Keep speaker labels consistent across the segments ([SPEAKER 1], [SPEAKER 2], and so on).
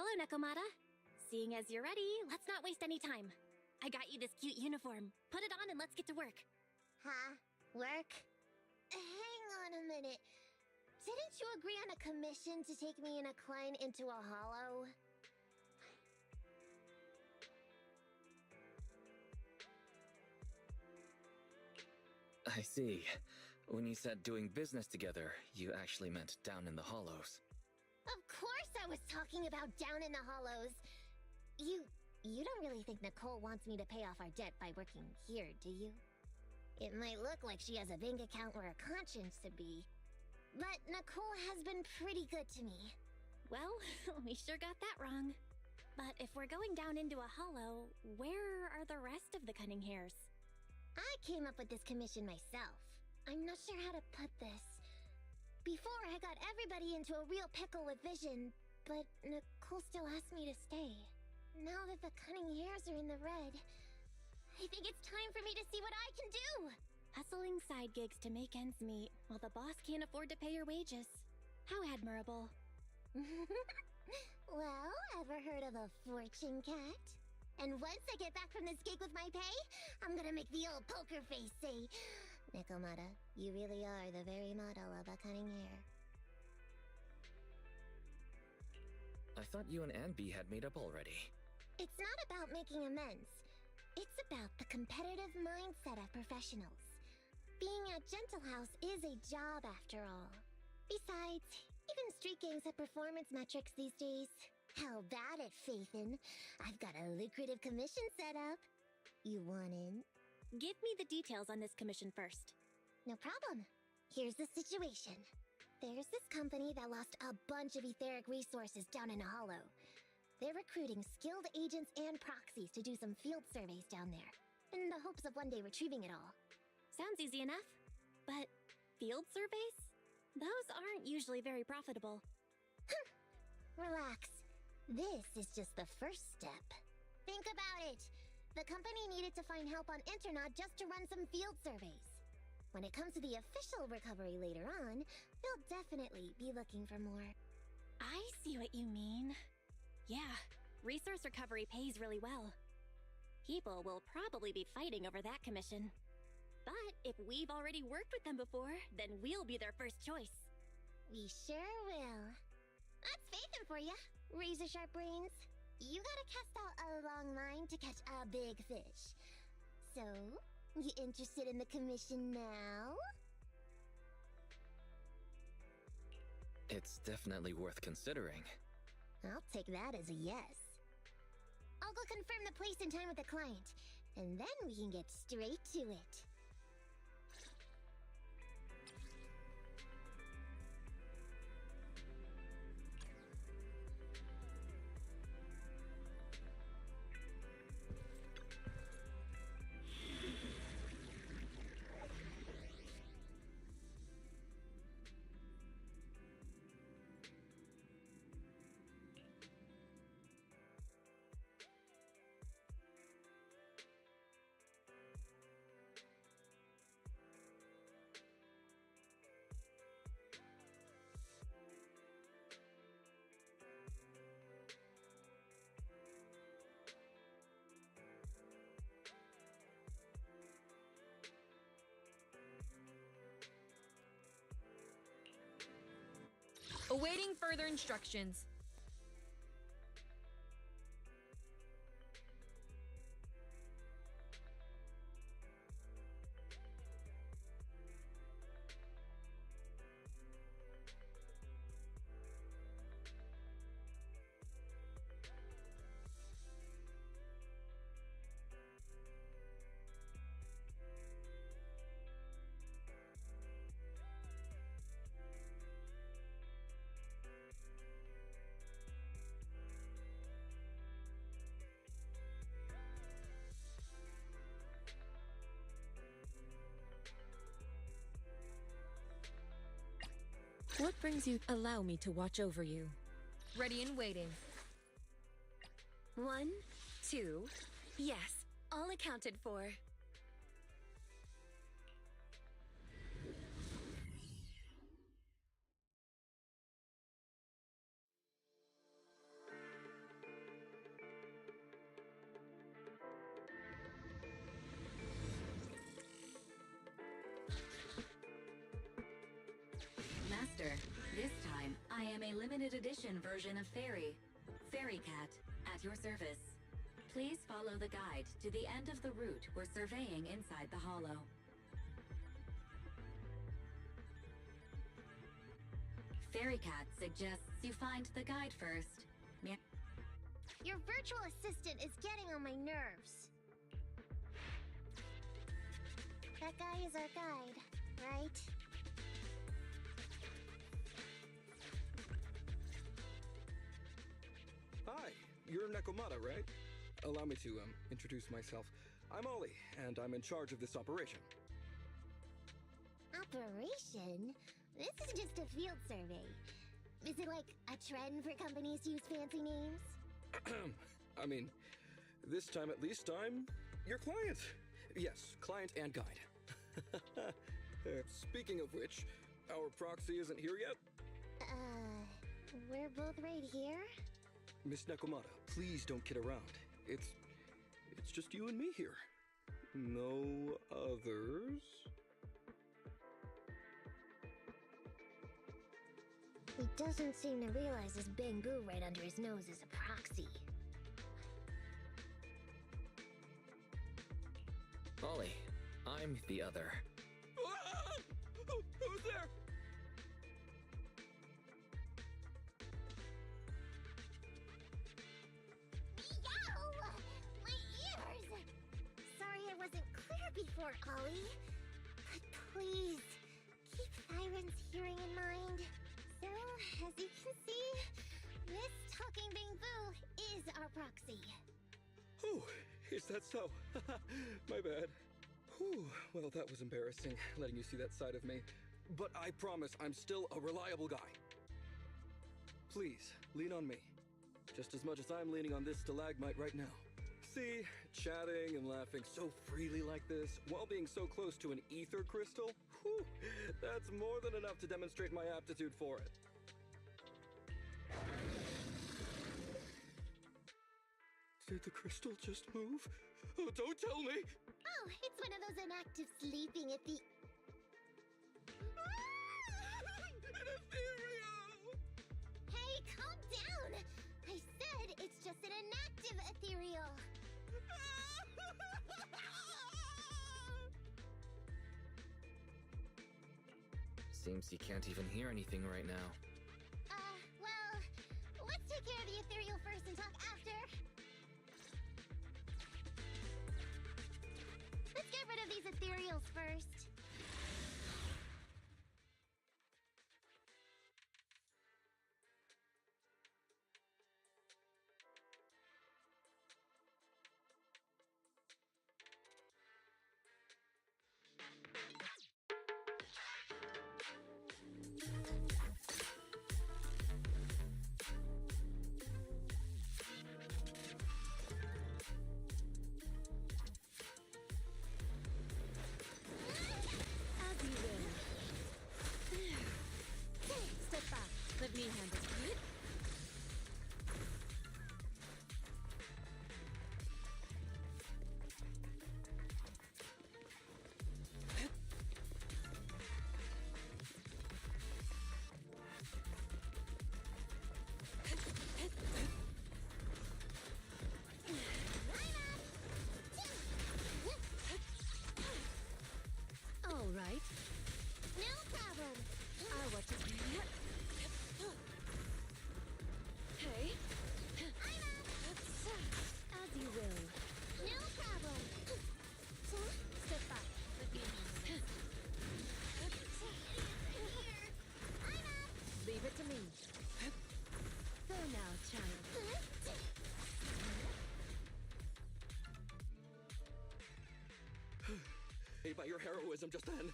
[SPEAKER 1] Hello, Nekomata. Seeing as you're ready, let's not waste any time. I got you this cute uniform. Put it on and let's get to work.
[SPEAKER 2] Huh? Work? Hang on a minute. Didn't you agree on a commission to take me and a client into a hollow?
[SPEAKER 3] I see. When you said doing business together, you actually meant down in the hollows.
[SPEAKER 2] Of course I was talking about down in the hollows. You don't really think Nicole wants me to pay off our debt by working here, do you? It might look like she has a bank account where a conscience should be. But Nicole has been pretty good to me.
[SPEAKER 1] Well, we sure got that wrong. But if we're going down into a hollow, where are the rest of the cunning hairs?
[SPEAKER 2] I came up with this commission myself. I'm not sure how to put this. Before, I got everybody into a real pickle with vision, but Nicole still asked me to stay. Now that the cunning hairs are in the red, I think it's time for me to see what I can do!
[SPEAKER 1] Hustling side gigs to make ends meet, while the boss can't afford to pay your wages. How admirable.
[SPEAKER 2] Well, ever heard of a fortune cat? And once I get back from this gig with my pay, I'm gonna make the old poker face say, Nekomata, you really are the very model of a cunning hair.
[SPEAKER 3] I thought you and Anby had made up already.
[SPEAKER 2] It's not about making amends. It's about the competitive mindset of professionals. Being at Gentle House is a job after all. Besides, even street games have performance metrics these days. How about it, Faithin? I've got a lucrative commission set up. You want in?
[SPEAKER 1] Give me the details on this commission first.
[SPEAKER 2] No problem. Here's the situation. There's this company that lost a bunch of etheric resources down in a hollow. They're recruiting skilled agents and proxies to do some field surveys down there, in the hopes of one day retrieving it all.
[SPEAKER 1] Sounds easy enough. But field surveys? Those aren't usually very profitable.
[SPEAKER 2] Relax. This is just the first step. Think about it. The company needed to find help on Internaut just to run some field surveys. When it comes to the official recovery later on, they'll definitely be looking for more.
[SPEAKER 1] I see what you mean. Yeah, resource recovery pays really well. People will probably be fighting over that commission. But if we've already worked with them before, then we'll be their first choice.
[SPEAKER 2] We sure will. That's Faithin for ya, razor sharp brains. You gotta cast out a long line to catch a big fish. So, you interested in the commission now?
[SPEAKER 3] It's definitely worth considering.
[SPEAKER 2] I'll take that as a yes. I'll go confirm the place and time with the client, and then we can get straight to it.
[SPEAKER 4] Awaiting further instructions.
[SPEAKER 5] What brings you? Allow me to watch over you.
[SPEAKER 4] Ready and waiting.
[SPEAKER 5] 1, 2, yes, all accounted for.
[SPEAKER 6] am a limited edition version of Fairy, Fairy Cat, at your service. Please follow the guide to the end of the route we're surveying inside the hollow. Fairy Cat suggests you find the guide first.
[SPEAKER 2] Your virtual assistant is getting on my nerves. That guy is our guide, right?
[SPEAKER 7] Hi, you're Nekomata, right? Allow me to, introduce myself. I'm Ollie, and I'm in charge of this operation.
[SPEAKER 2] Operation? This is just a field survey. Is it like a trend for companies to use fancy names?
[SPEAKER 7] I mean, this time at least I'm your client. Yes, client and guide. Speaking of which, our proxy isn't here yet.
[SPEAKER 2] We're both right here?
[SPEAKER 7] Miss Nekomata, please don't kid around. It's just you and me here. No others.
[SPEAKER 2] He doesn't seem to realize this bamboo right under his nose is a proxy.
[SPEAKER 3] Ollie, I'm the other.
[SPEAKER 7] Who's there?
[SPEAKER 2] Meow! My ears! Sorry I wasn't clear before, Ollie. But please, keep Siren's hearing in mind. So, as you can see, this talking bamboo is our proxy.
[SPEAKER 7] Oh, is that so? My bad. Whew, well, that was embarrassing, letting you see that side of me. But I promise I'm still a reliable guy. Please, lean on me. Just as much as I'm leaning on this stalagmite right now. See, chatting and laughing so freely like this, while being so close to an ether crystal, whew, that's more than enough to demonstrate my aptitude for it. Did the crystal just move? Oh, don't tell me!
[SPEAKER 2] Oh, it's one of those inactive sleeping at the...
[SPEAKER 7] An ethereal!
[SPEAKER 2] Hey, calm down! I said it's just an inactive ethereal.
[SPEAKER 3] Seems you can't even hear anything right now.
[SPEAKER 2] Well, let's take care of the ethereal first and talk after. Let's get rid of these ethereals first.
[SPEAKER 4] As you will. Step back. Let me handle it. All right.
[SPEAKER 2] No problem.
[SPEAKER 4] I'll watch it. Hey. As you will.
[SPEAKER 2] No problem.
[SPEAKER 4] Step back. Let me handle it. Leave it to me. Go now, child.
[SPEAKER 7] Made by your heroism just then.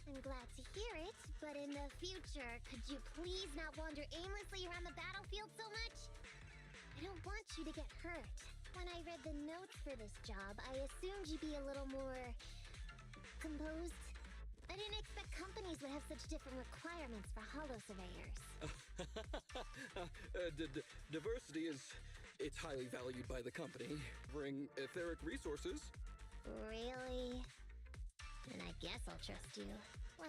[SPEAKER 2] I'm glad to hear it, but in the future, could you please not wander aimlessly around the battlefield so much? I don't want you to get hurt. When I read the notes for this job, I assumed you'd be a little more... composed. I didn't expect companies would have such different requirements for hollow surveyors.
[SPEAKER 7] Diversity it's highly valued by the company. Bring etheric resources.
[SPEAKER 2] Really? Then I guess I'll trust you. Well,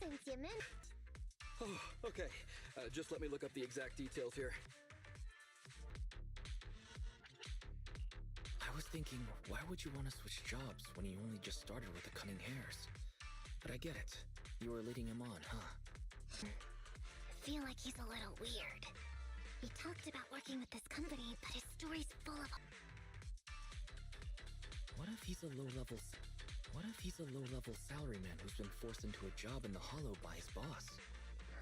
[SPEAKER 2] since you meant...
[SPEAKER 7] Oh, okay. Just let me look up the exact details here.
[SPEAKER 3] I was thinking, why would you want to switch jobs when you only just started with the cutting hairs? But I get it. You were leading him on, huh?
[SPEAKER 2] I feel like he's a little weird. He talked about working with this company, but his story's full of...
[SPEAKER 3] What if he's a low-level salaryman who's been forced into a job in the Hollow by his boss?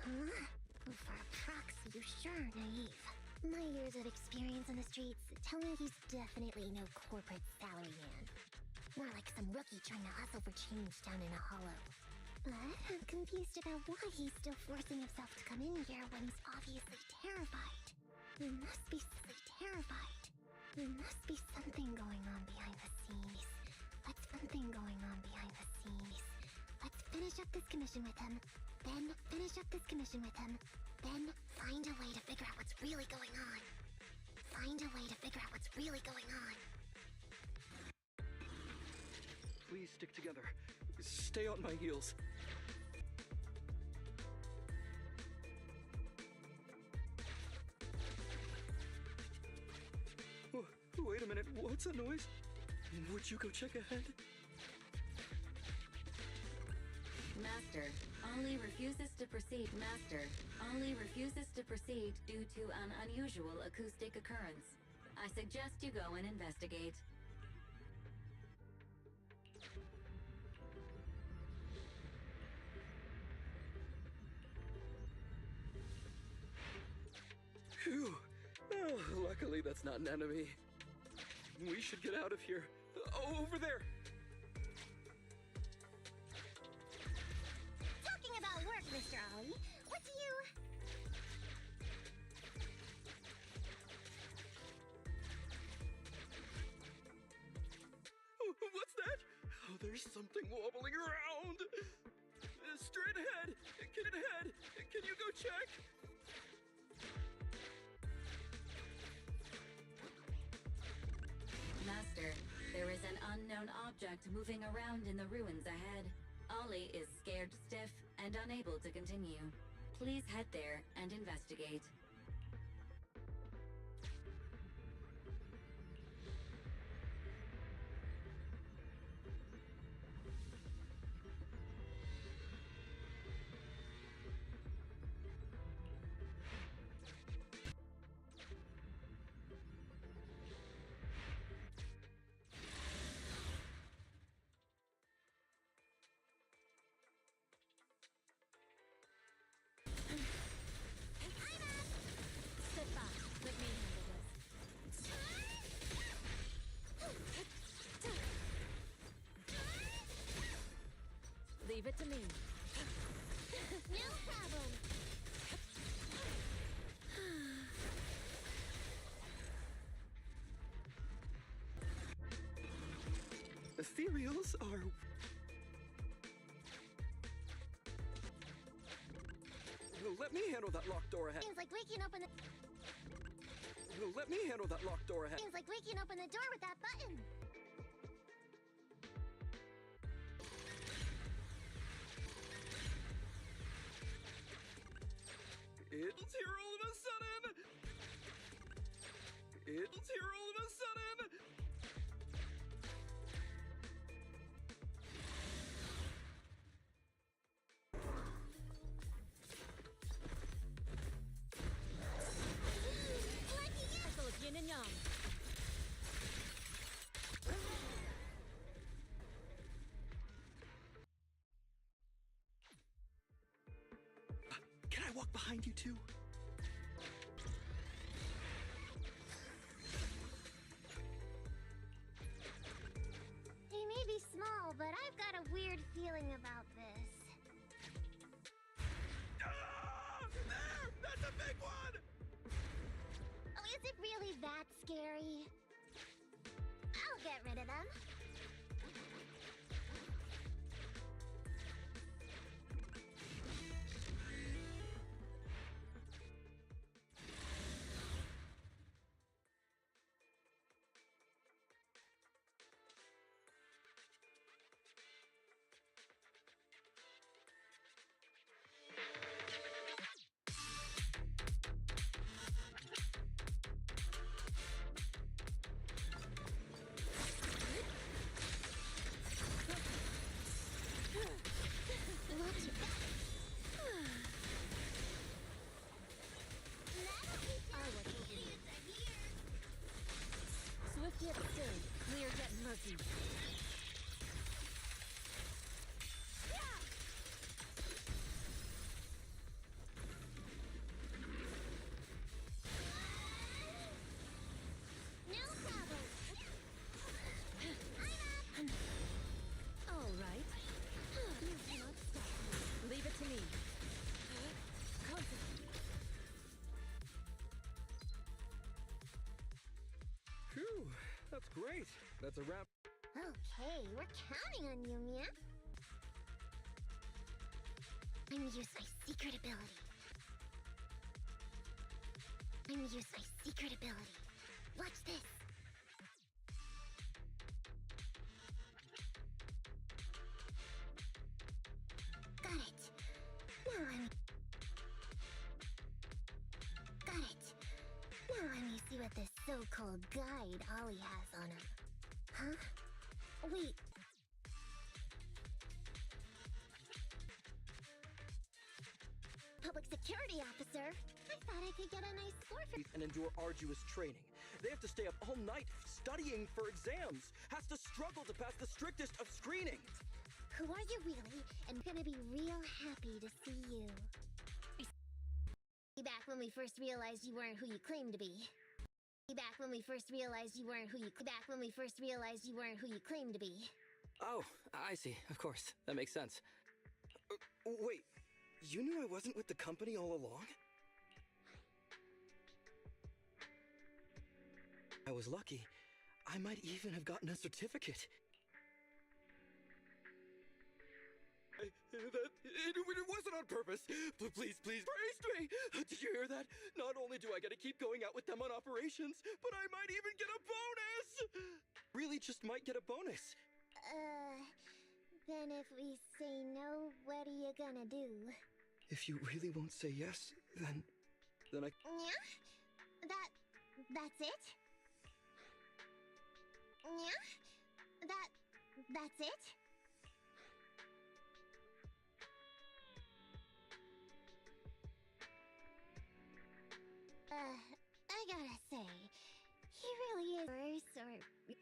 [SPEAKER 2] Huh? For a proxy, you sure are naive. My years of experience on the streets tell me he's definitely no corporate salaryman. More like some rookie trying to hustle for change down in a hollow. But I'm confused about why he's still forcing himself to come in here when he's obviously terrified. He must be terrified. There must be something going on behind the scenes. Let's finish up this commission with him. Then finish up this commission with him. Then find a way to figure out what's really going on.
[SPEAKER 7] Please stick together. Stay on my heels. Wait a minute, what's that noise? Would you go check ahead?
[SPEAKER 6] Master, Ollie refuses to proceed. Master, Ollie refuses to proceed due to an unusual acoustic occurrence. I suggest you go and investigate.
[SPEAKER 7] Phew. Oh, luckily that's not an enemy. We should get out of here. Over there!
[SPEAKER 2] Talking about work, Mr. Ollie, what do you...
[SPEAKER 7] What's that? Oh, there's something wobbling around. Straight ahead. Can you go check?
[SPEAKER 6] Master, there is an unknown object moving around in the ruins ahead. Ollie is scared stiff and unable to continue. Please head there and investigate.
[SPEAKER 4] Sit back. Let me handle this. Leave it to me.
[SPEAKER 2] No problem.
[SPEAKER 7] Ethereals are... Let me handle that locked door ahead.
[SPEAKER 2] Seems like we can open the...
[SPEAKER 7] Let me handle that locked door ahead.
[SPEAKER 2] Seems like we can open the door with that button.
[SPEAKER 7] It's here all of a sudden! It's here all of a sudden!
[SPEAKER 4] Cycle of yin and yang.
[SPEAKER 7] Can I walk behind you too?
[SPEAKER 2] They may be small, but I've got a weird feeling about this.
[SPEAKER 7] Ah! There! That's a big one!
[SPEAKER 2] Oh, is it really that scary? I'll get rid of them.
[SPEAKER 7] Great! That's a wrap.
[SPEAKER 2] Okay, we're counting on you, Mia. I'm gonna use my secret ability. Watch this. Got it. Now let me see what this so-called guide Ollie has on him. Huh? Wait. Public security officer? I thought I could get a nice score for—
[SPEAKER 7] And endure arduous training. They have to stay up all night studying for exams. Has to struggle to pass the strictest of screenings.
[SPEAKER 2] Who are you really? And gonna be real happy to see you. Back when we first realized you weren't who you claimed to be.
[SPEAKER 7] Oh, I see. Of course. That makes sense. Wait, you knew I wasn't with the company all along? I was lucky. I might even have gotten a certificate. It wasn't on purpose. Please, praise me. Did you hear that? Not only do I get to keep going out with them on operations, but I might even get a bonus. Really just might get a bonus.
[SPEAKER 2] Then if we say no, what are you gonna do?
[SPEAKER 7] If you really won't say yes, then I...
[SPEAKER 2] Yeah? That's it? Yeah? That's it? I gotta say, he really is worse, or...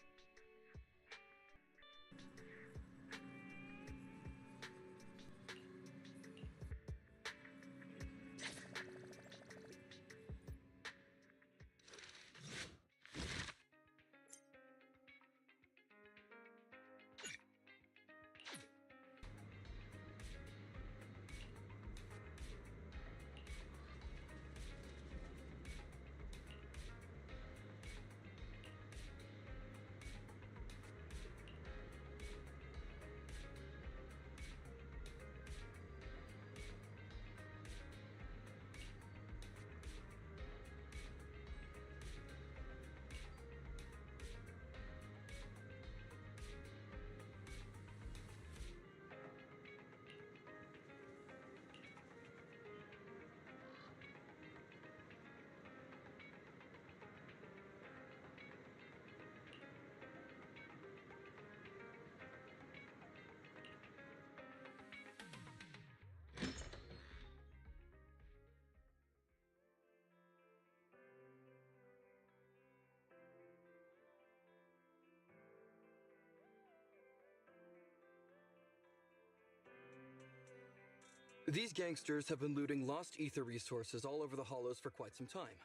[SPEAKER 7] These gangsters have been looting lost ether resources all over the hollows for quite some time.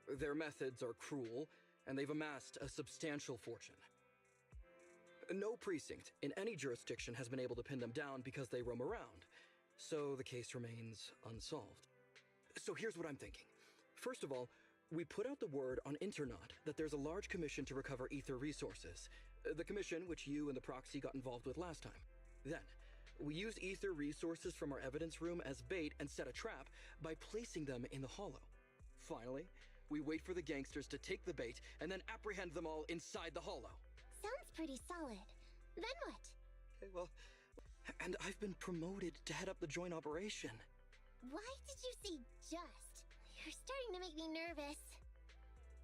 [SPEAKER 7] Their methods are cruel, and they've amassed a substantial fortune. No precinct in any jurisdiction has been able to pin them down because they roam around, so the case remains unsolved. So here's what I'm thinking. First of all, we put out the word on Internaut that there's a large commission to recover ether resources. The commission which you and the proxy got involved with last time. Then, we use ether resources from our evidence room as bait and set a trap by placing them in the hollow. Finally, we wait for the gangsters to take the bait and then apprehend them all inside the hollow.
[SPEAKER 2] Sounds pretty solid. Then what?
[SPEAKER 7] Okay, well, and I've been promoted to head up the joint operation.
[SPEAKER 2] Why did you say just? You're starting to make me nervous.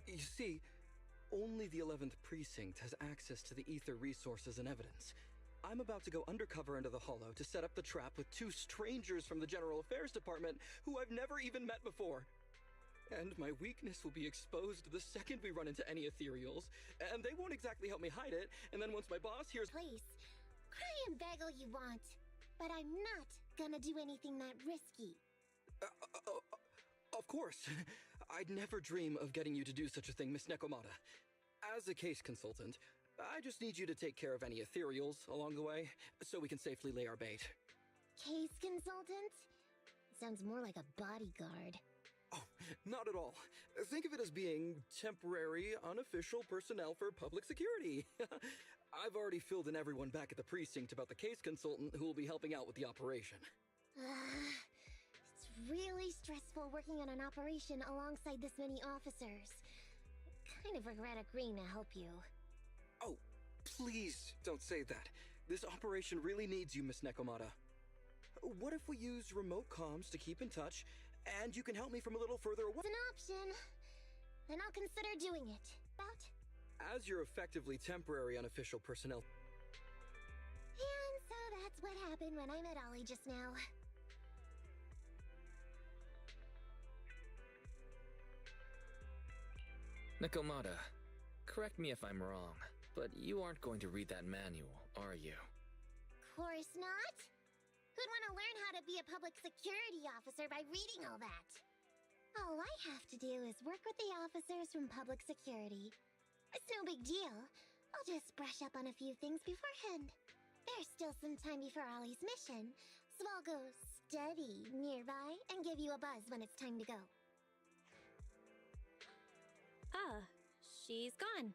[SPEAKER 7] You see, only the 11th precinct has access to the ether resources and evidence. I'm about to go undercover into the hollow to set up the trap with two strangers from the General Affairs Department who I've never even met before. And my weakness will be exposed the second we run into any ethereals, and they won't exactly help me hide it, and then once my boss hears—
[SPEAKER 2] Please, cry and beg all you want, but I'm not gonna do anything that risky.
[SPEAKER 7] Of course. I'd never dream of getting you to do such a thing, Miss Nekomata. As a case consultant, I just need you to take care of any ethereals along the way, so we can safely lay our bait.
[SPEAKER 2] Case consultant? Sounds more like a bodyguard.
[SPEAKER 7] Oh, Not at all. Think of it as being temporary, unofficial personnel for public security. I've already filled in everyone back at the precinct about the case consultant who will be helping out with the operation.
[SPEAKER 2] It's really stressful working on an operation alongside this many officers. Kind of regret agreeing to help you.
[SPEAKER 7] Oh, please don't say that. This operation really needs you, Miss Nekomata. What if we use remote comms to keep in touch, and you can help me from a little further away?
[SPEAKER 2] It's an option. Then I'll consider doing it. But...
[SPEAKER 7] As your effectively temporary unofficial personnel...
[SPEAKER 2] And so that's what happened when I met Ollie just now.
[SPEAKER 3] Nekomata, correct me if I'm wrong, but you aren't going to read that manual, are you?
[SPEAKER 2] Course not. Who'd want to learn how to be a public security officer by reading all that? All I have to do is work with the officers from public security. It's no big deal. I'll just brush up on a few things beforehand. There's still some time before Ollie's mission, so I'll go study nearby and give you a buzz when it's time to go.
[SPEAKER 1] She's gone.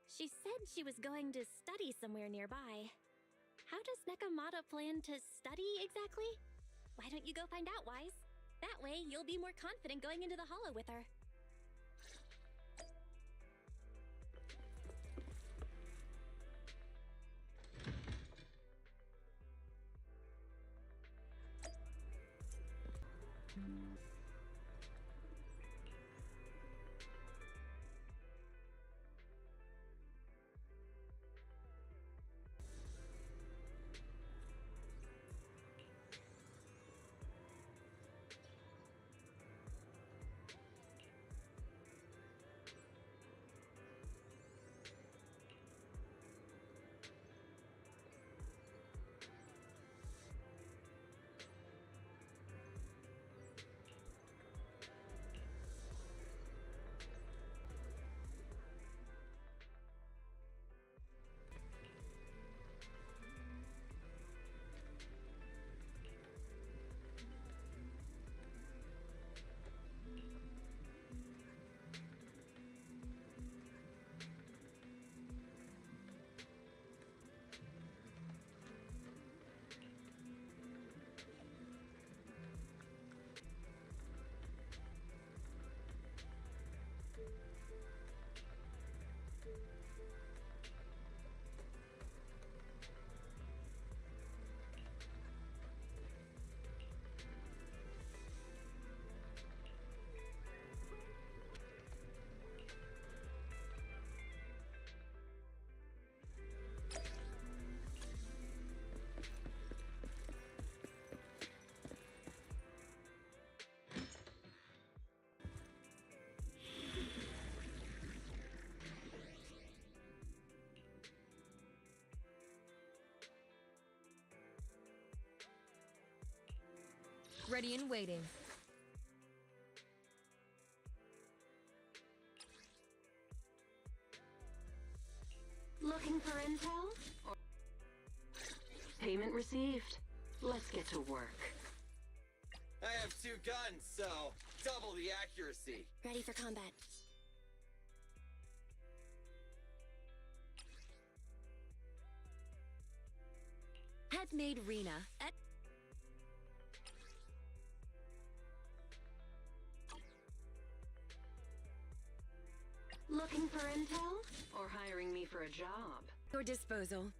[SPEAKER 1] She said she was going to study somewhere nearby. How does Nekomata plan to study exactly? Why don't you go find out, Wise? That way, you'll be more confident going into the Hollow with her.
[SPEAKER 4] Ready and waiting.
[SPEAKER 6] Looking for intel? Or payment received. Let's get to work.
[SPEAKER 8] I have 2 guns, so double the accuracy.
[SPEAKER 1] Ready for combat.
[SPEAKER 5] Had made Rena.
[SPEAKER 6] Looking for intel? Or hiring me for a job?
[SPEAKER 5] Your disposal.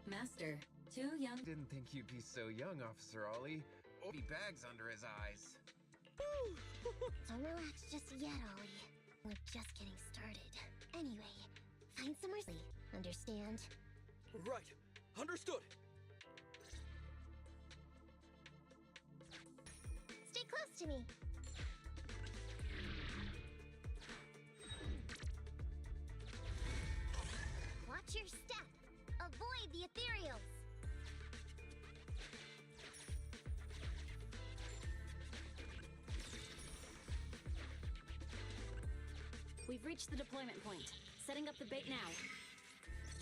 [SPEAKER 6] Master, 2 young...
[SPEAKER 9] Didn't think you'd be so young, Officer Ollie. Be bags under his eyes.
[SPEAKER 2] Don't relax just yet, Ollie. We're just getting started. Anyway, find somewhere sleep. Understand?
[SPEAKER 7] Right. Understood.
[SPEAKER 2] Stay close to me. Watch your step. Avoid the ethereals.
[SPEAKER 1] We've reached the deployment point. Setting up the bait now.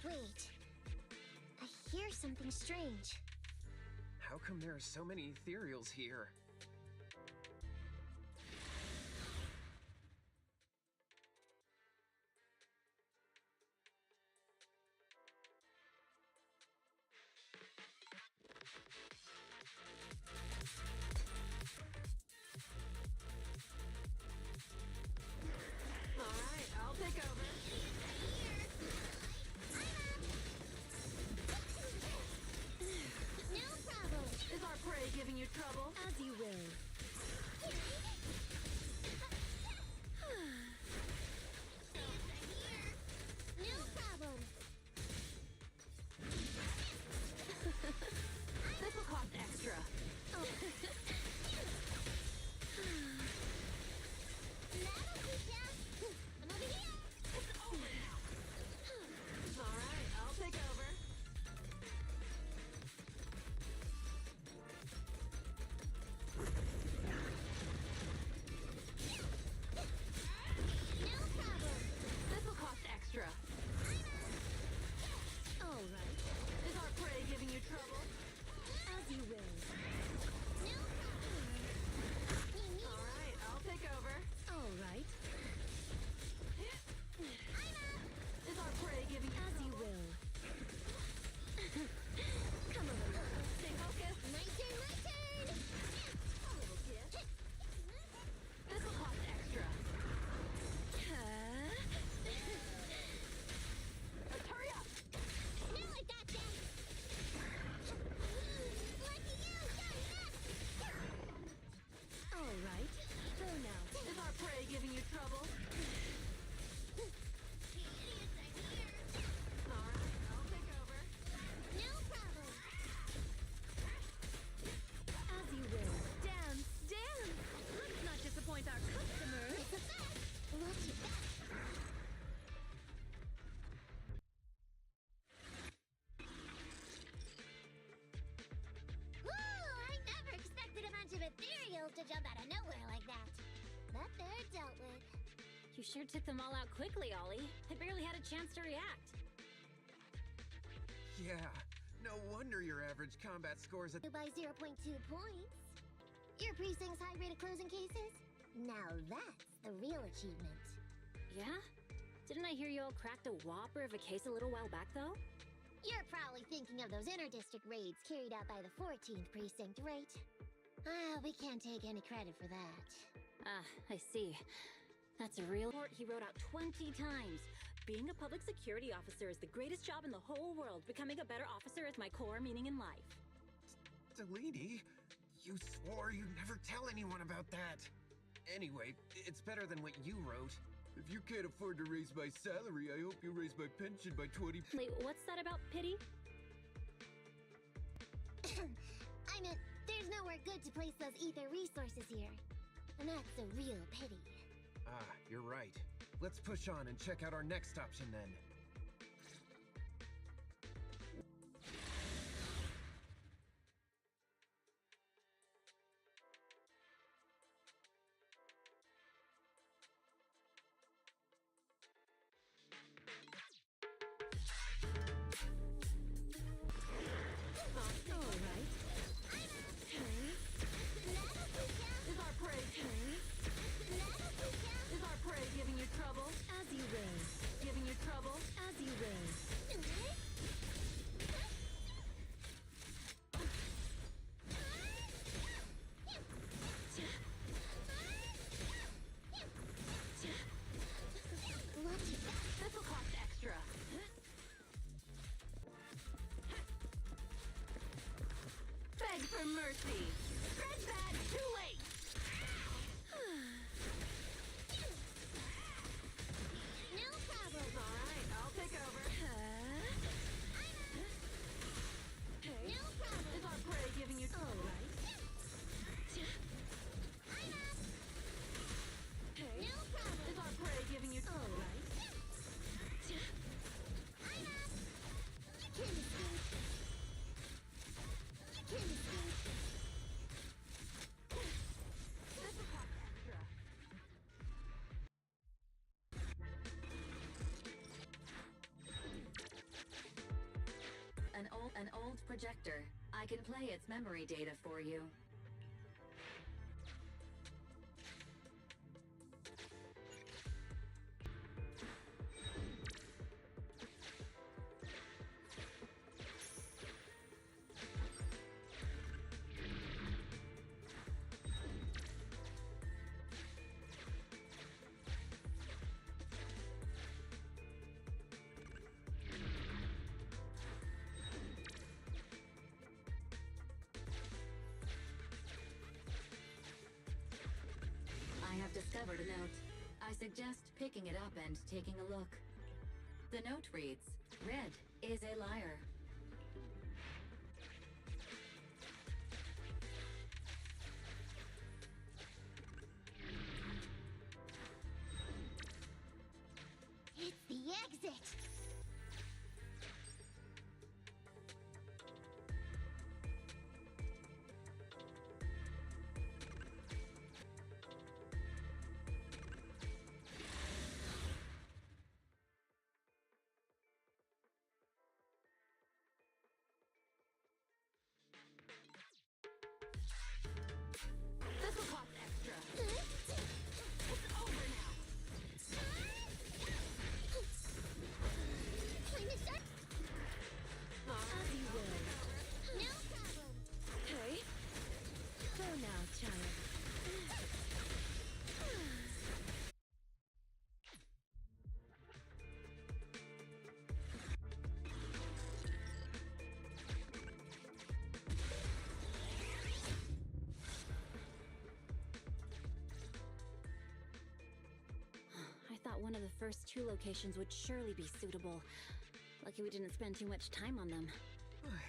[SPEAKER 2] Wait. I hear something strange.
[SPEAKER 9] How come there are so many ethereals here?
[SPEAKER 4] Alright, I'll take over.
[SPEAKER 2] No problem.
[SPEAKER 4] Is our prey giving you trouble?
[SPEAKER 5] As you will.
[SPEAKER 2] No problem.
[SPEAKER 4] This will cost extra.
[SPEAKER 2] That'll keep ya. I'm over here.
[SPEAKER 4] It's over now. Alright, I'll take over.
[SPEAKER 2] No problem.
[SPEAKER 4] This will cost extra.
[SPEAKER 5] Alright.
[SPEAKER 4] Is our prey giving you trouble?
[SPEAKER 5] As you will.
[SPEAKER 2] No problem.
[SPEAKER 4] Alright, I'll take over.
[SPEAKER 5] Alright.
[SPEAKER 4] Is our prey giving you
[SPEAKER 5] As you
[SPEAKER 4] trouble?
[SPEAKER 5] will. Come over.
[SPEAKER 4] Stay focused.
[SPEAKER 2] My turn, my turn.
[SPEAKER 4] A little gift. This will cost extra. Let's hurry up.
[SPEAKER 2] Now I got that. Lucky you,
[SPEAKER 5] Alright. Go now.
[SPEAKER 4] Is our prey giving you trouble? Alright, I'll take over.
[SPEAKER 2] No problem.
[SPEAKER 5] As you will. Dance, dance! Let's not disappoint our customers.
[SPEAKER 2] It's a fact. Watch it back. Woo! I never expected a bunch of ethereals to jump out of nowhere like that. But they're dealt with.
[SPEAKER 1] You sure took them all out quickly, Ollie. I barely had a chance to react.
[SPEAKER 9] Yeah, no wonder your average combat scores at.
[SPEAKER 2] By 0.2 points. Your precinct's high rate of closing cases? Now that's the real achievement.
[SPEAKER 1] Yeah? Didn't I hear you all cracked a whopper of a case a little while back, though?
[SPEAKER 2] You're probably thinking of those inter-district raids carried out by the 14th precinct, right? Ah, we can't take any credit for that.
[SPEAKER 1] Ah, I see. That's a real report he wrote out 20 times. Being a public security officer is the greatest job in the whole world. Becoming a better officer is my core meaning in life.
[SPEAKER 9] Deledy, you swore you'd never tell anyone about that. Anyway, it's better than what you wrote. If you can't afford to raise my salary, I hope you raise my pension by 20.
[SPEAKER 1] Wait, what's that about pity?
[SPEAKER 2] I meant, there's nowhere good to place those ether resources here. And that's a real pity.
[SPEAKER 9] Ah, you're right. Let's push on and check out our next option then.
[SPEAKER 5] Alright.
[SPEAKER 4] Is our prey Is our prey giving you trouble?
[SPEAKER 5] As you will.
[SPEAKER 4] Giving you trouble?
[SPEAKER 5] As you will.
[SPEAKER 4] This will cost extra. Beg for mercy. Red bad, too late.
[SPEAKER 2] No problem.
[SPEAKER 4] Alright, I'll take over.
[SPEAKER 2] No problem.
[SPEAKER 4] Is our prey giving you trouble?
[SPEAKER 5] Alright.
[SPEAKER 2] No problem.
[SPEAKER 4] Is our prey giving you trouble?
[SPEAKER 5] Alright.
[SPEAKER 2] You can't escape. You can't escape.
[SPEAKER 6] projector. I can play its memory data for you. I have discovered a note. I suggest picking it up and taking a look. The note reads, "Red is a liar."
[SPEAKER 2] It's the exit!
[SPEAKER 4] This will cost extra. It's over now.
[SPEAKER 2] Time to shut.
[SPEAKER 5] As you will.
[SPEAKER 2] No problem.
[SPEAKER 5] Okay. Go now, child.
[SPEAKER 1] I thought one of the first two locations would surely be suitable. Lucky we didn't spend too much time on them.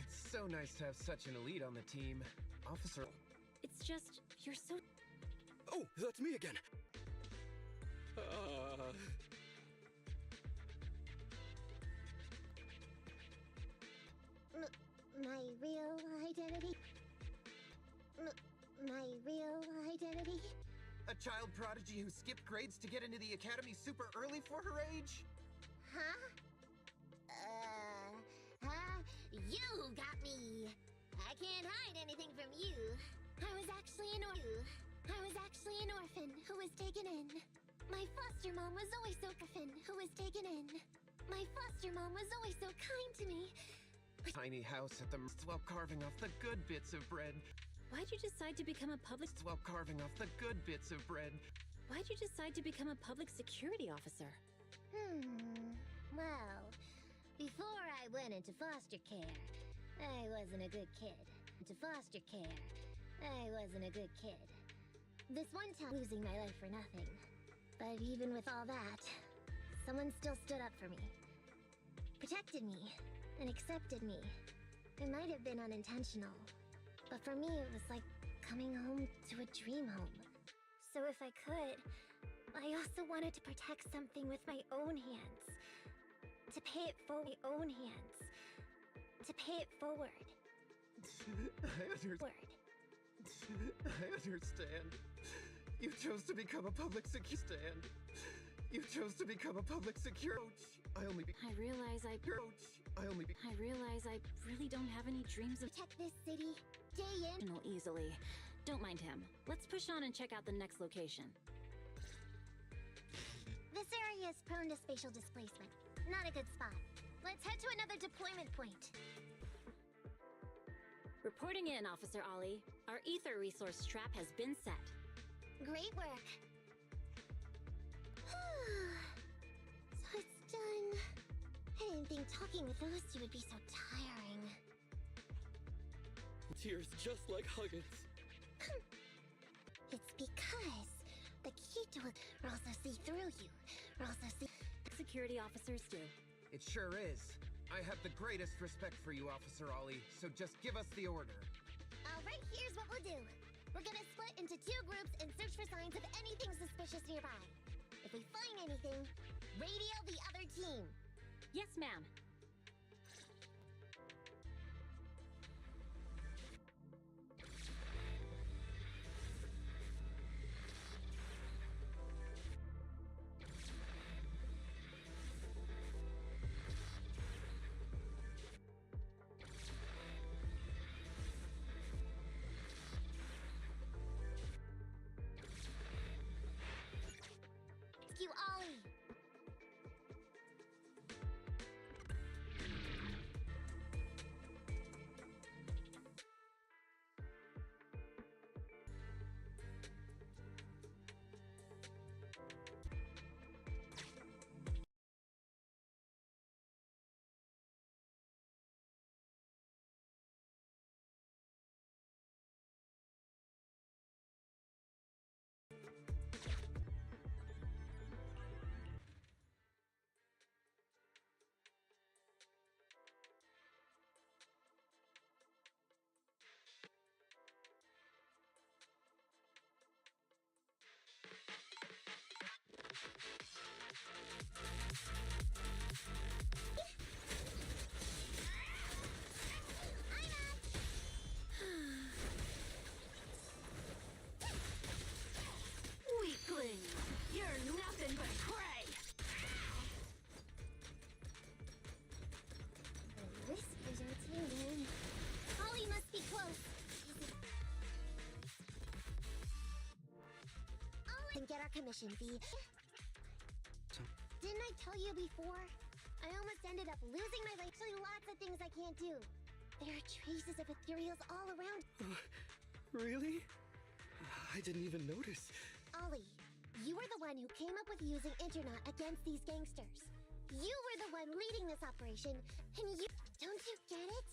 [SPEAKER 9] It's so nice to have such an elite on the team. Officer...
[SPEAKER 1] It's just, you're so...
[SPEAKER 7] Oh, that's me again.
[SPEAKER 2] My real identity? My real identity?
[SPEAKER 9] A child prodigy who skipped grades to get into the academy super early for her age?
[SPEAKER 2] Huh? You got me! I can't hide anything from you. I was actually an orphan who was taken in. My foster mom was always so orphan who was taken in. My foster mom was always so kind to me.
[SPEAKER 9] Tiny house at the while carving off the good bits of bread.
[SPEAKER 1] Why'd you decide to become a public...
[SPEAKER 9] While carving off the good bits of bread.
[SPEAKER 1] Why'd you decide to become a public security officer?
[SPEAKER 2] Well, before I went into foster care, I wasn't a good kid. Into foster care, I wasn't a good kid. This one time, losing my life for nothing. But even with all that, someone still stood up for me. Protected me, and accepted me. It might have been unintentional, but for me it was like coming home to a dream home. So if I could, I also wanted to protect something with my own hands. To pay it forward. My own hands. To pay it forward.
[SPEAKER 9] I understand. You chose to become a public security. You chose to become a public security. I
[SPEAKER 1] realize I really don't have any dreams of
[SPEAKER 2] Protect this city, day in.
[SPEAKER 1] easily. Don't mind him. Let's push on and check out the next location.
[SPEAKER 2] This area is prone to spatial displacement. Not a good spot. Let's head to another deployment point.
[SPEAKER 1] Reporting in, Officer Ollie. Our ether resource trap has been set.
[SPEAKER 2] Great work. So it's done. I didn't think talking with those two would be so tiring.
[SPEAKER 7] Tears just like Huggins.
[SPEAKER 2] It's because the key to it will also see through you. Will also see...
[SPEAKER 1] Security officers do.
[SPEAKER 9] It sure is. I have the greatest respect for you, Officer Ollie, so just give us the order.
[SPEAKER 2] Alright, here's what we'll do. We're gonna split into two groups and search for signs of anything suspicious nearby. If we find anything, radio the other team.
[SPEAKER 1] Yes, ma'am.
[SPEAKER 2] commission fee. Didn't I tell you before? I almost ended up losing my life. Actually, lots of things I can't do. There are traces of ethereals all around.
[SPEAKER 7] Really? I didn't even notice.
[SPEAKER 2] Ollie, you were the one who came up with using Internet against these gangsters. You were the one leading this operation, and you... Don't you get it?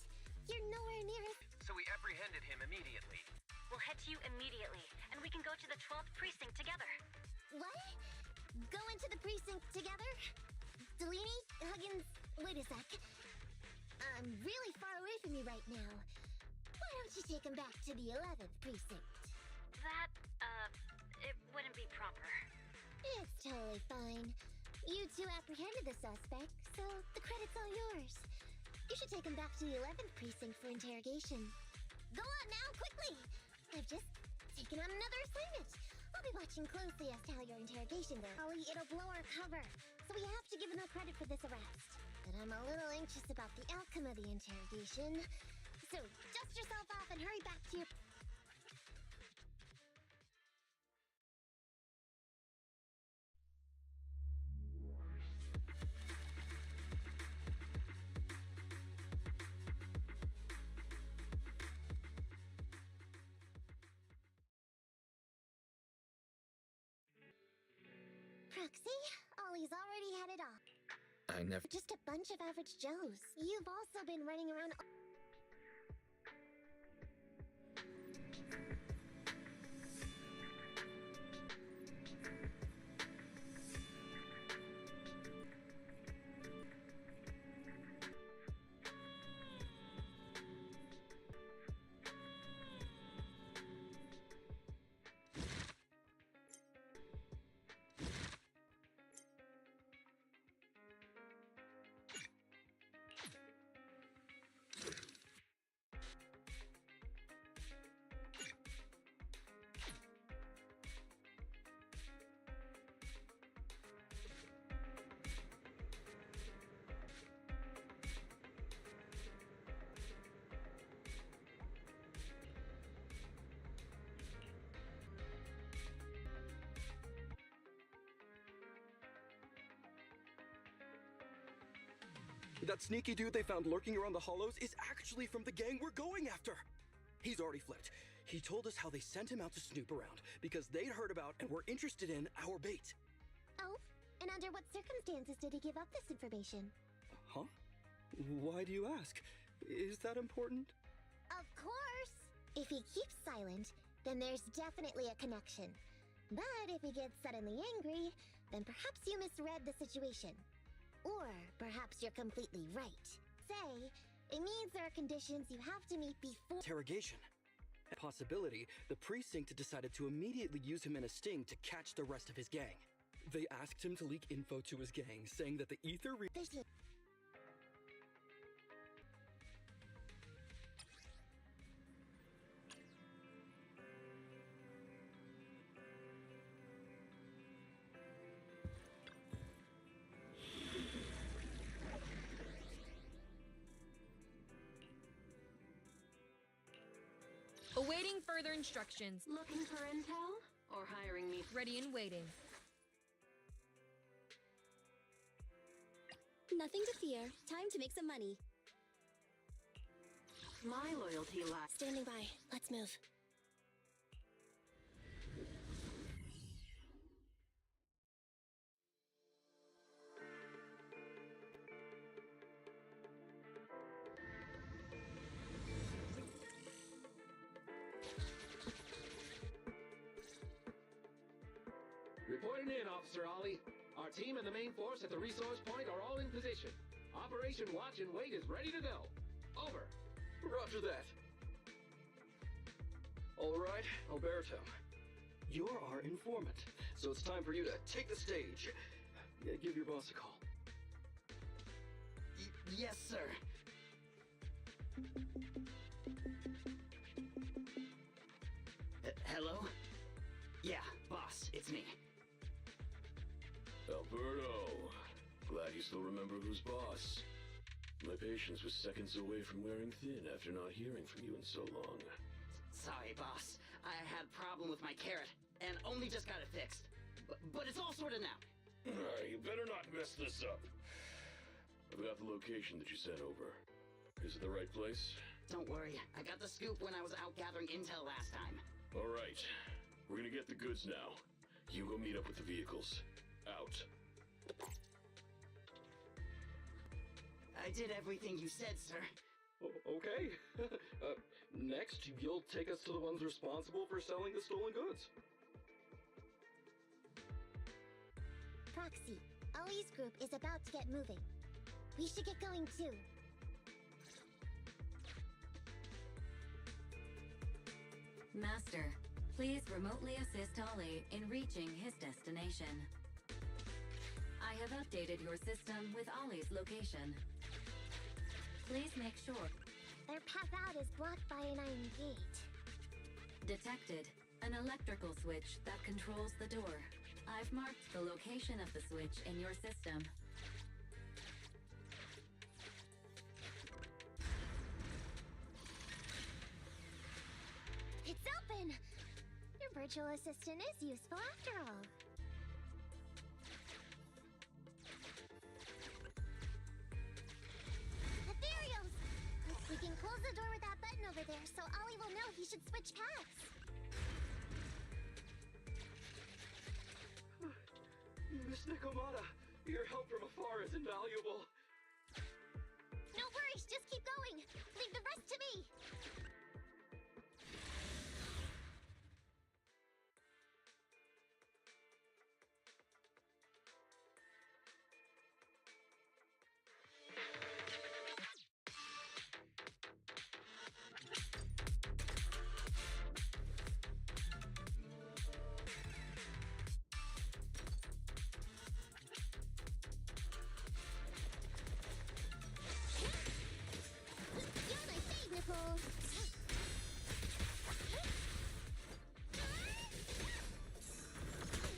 [SPEAKER 2] You're nowhere near it.
[SPEAKER 9] So we apprehended him immediately.
[SPEAKER 4] We'll head to you immediately, and we can go to the 12th precinct together.
[SPEAKER 2] What? Go into the precinct together? Delaney? Huggins? Wait a sec. I'm really far away from you right now. Why don't you take him back to the 11th precinct?
[SPEAKER 4] That, it wouldn't be proper.
[SPEAKER 2] It's totally fine. You two apprehended the suspect, so the credit's all yours. You should take him back to the 11th precinct for interrogation. Go on now, quickly! I've just taken on another assignment. I'll be watching closely as to how your interrogation goes. Ollie, it'll blow our cover, so we have to give him no credit for this arrest. But I'm a little anxious about the outcome of the interrogation. So, dust yourself off and hurry back to your... Proxy, Ollie's already headed off.
[SPEAKER 3] I never...
[SPEAKER 2] Just a bunch of average Joes. You've also been running around...
[SPEAKER 7] That sneaky dude they found lurking around the hollows is actually from the gang we're going after. He's already flipped. He told us how they sent him out to snoop around because they'd heard about and were interested in our bait.
[SPEAKER 2] Oh, and under what circumstances did he give up this information?
[SPEAKER 7] Huh? Why do you ask? Is that important?
[SPEAKER 2] Of course! If he keeps silent, then there's definitely a connection. But if he gets suddenly angry, then perhaps you misread the situation. Or perhaps you're completely right. Say, it means there are conditions you have to meet before...
[SPEAKER 7] Interrogation. A possibility, the precinct decided to immediately use him in a sting to catch the rest of his gang. They asked him to leak info to his gang, saying that the ether...
[SPEAKER 5] Awaiting further instructions.
[SPEAKER 4] Looking for intel? Or hiring me?
[SPEAKER 5] Ready and waiting.
[SPEAKER 1] Nothing to fear. Time to make some money.
[SPEAKER 4] My loyalty lies.
[SPEAKER 1] Standing by. Let's move.
[SPEAKER 10] Reporting in, Officer Ollie. Our team and the main force at the resource point are all in position. Operation Watch and Wait is ready to go. Over.
[SPEAKER 7] Roger that. All right, Alberto. You're our informant, so it's time for you to take the stage. Yeah, give your boss a call.
[SPEAKER 8] Yes, sir. Hello? Yeah, boss, it's me.
[SPEAKER 11] Alberto, glad you still remember who's boss. My patience was seconds away from wearing thin after not hearing from you in so long.
[SPEAKER 8] Sorry, boss. I had a problem with my carrot, and only just got it fixed.
[SPEAKER 12] But it's all sorted now.
[SPEAKER 11] You better not mess this up. I've got the location that you sent over. Is it the right place?
[SPEAKER 12] Don't worry, I got the scoop when I was out gathering intel last time.
[SPEAKER 11] All right. We're gonna get the goods now. You go meet up with the vehicles. Out.
[SPEAKER 12] I did everything you said, sir.
[SPEAKER 7] Okay. Next, you'll take us to the ones responsible for selling the stolen goods.
[SPEAKER 2] Proxy, Ollie's group is about to get moving. We should get going too.
[SPEAKER 6] Master, please remotely assist Ollie in reaching his destination. I have updated your system with Ollie's location. Please make sure.
[SPEAKER 2] Their path out is blocked by an iron gate.
[SPEAKER 6] Detected. An electrical switch that controls the door. I've marked the location of the switch in your system.
[SPEAKER 2] It's open! Your virtual assistant is useful after all. Ethereals! We can close the door with that button over there so Ollie will know he should switch paths.
[SPEAKER 7] Miss Nikomata, your help from afar is invaluable.
[SPEAKER 2] No worries, just keep going. Leave the rest to me. You're my fave, Nicole.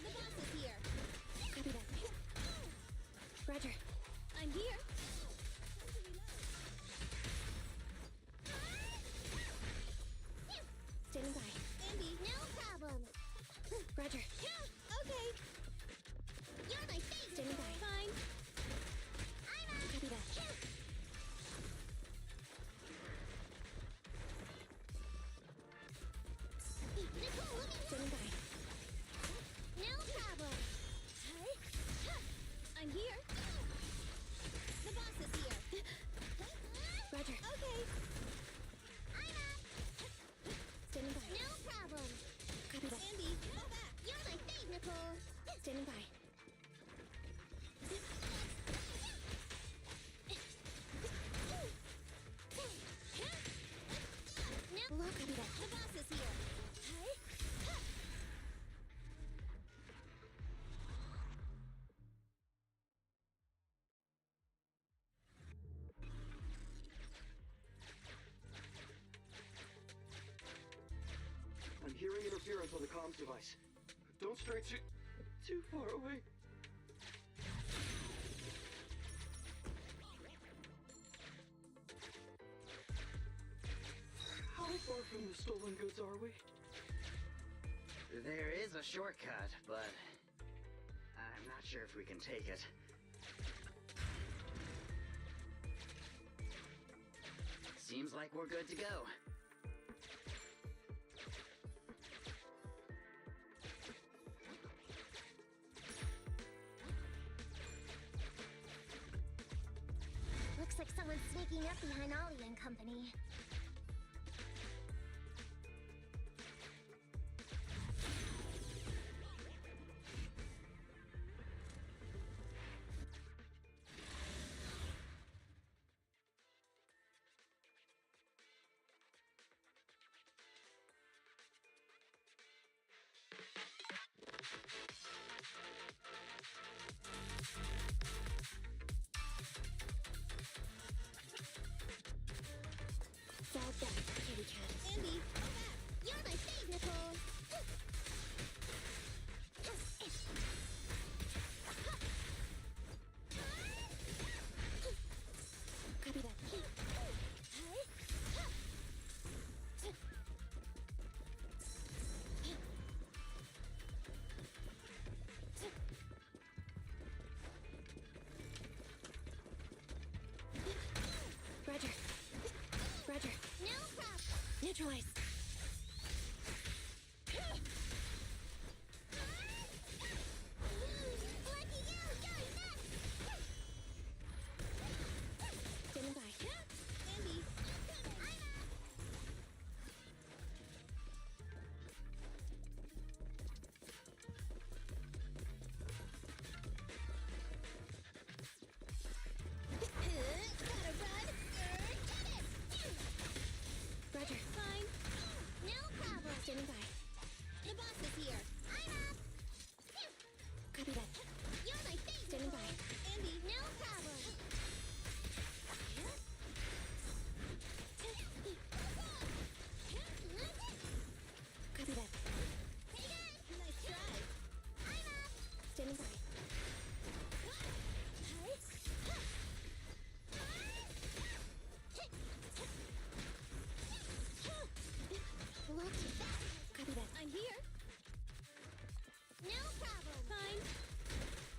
[SPEAKER 2] The boss is here. Copy that. Roger. I'm here. Standing by. Andy, no problem. Roger. Okay. You're my fave. Standing by. Fine. I'm out. Copy that. Nicole, let me
[SPEAKER 1] Standing by.
[SPEAKER 2] No problem.
[SPEAKER 1] I'm here.
[SPEAKER 2] The boss is here.
[SPEAKER 1] Roger.
[SPEAKER 2] Okay. I'm up.
[SPEAKER 1] Standing by.
[SPEAKER 2] No problem.
[SPEAKER 1] Copy that.
[SPEAKER 2] Andy, go back. You're my fave, Nicole.
[SPEAKER 1] Standing by.
[SPEAKER 2] No.
[SPEAKER 1] Copy that.
[SPEAKER 2] The boss is here.
[SPEAKER 7] I'm hearing interference on the comms device. Don't stray too far away. How far from the stolen goods are we?
[SPEAKER 12] There is a shortcut, but I'm not sure if we can take it. Seems like we're good to go.
[SPEAKER 2] Looks like someone's sneaking up behind Ollie and company.
[SPEAKER 1] Neutralize.
[SPEAKER 2] Lucky you! You're nuts!
[SPEAKER 1] Standing by.
[SPEAKER 2] Andy! I'm up! Gotta run! Get it!
[SPEAKER 1] Roger.
[SPEAKER 2] Fine. No problem.
[SPEAKER 1] Standing by.
[SPEAKER 2] The boss is here. I'm up!
[SPEAKER 1] Copy that.
[SPEAKER 2] You're my favorite!
[SPEAKER 1] Standing by.
[SPEAKER 2] Andy, no problem.
[SPEAKER 1] Copy that.
[SPEAKER 2] Hey guys! Nice try. I'm up!
[SPEAKER 1] Standing by.
[SPEAKER 2] Look at that!
[SPEAKER 1] Copy that.
[SPEAKER 2] I'm here. No problem.
[SPEAKER 1] Fine.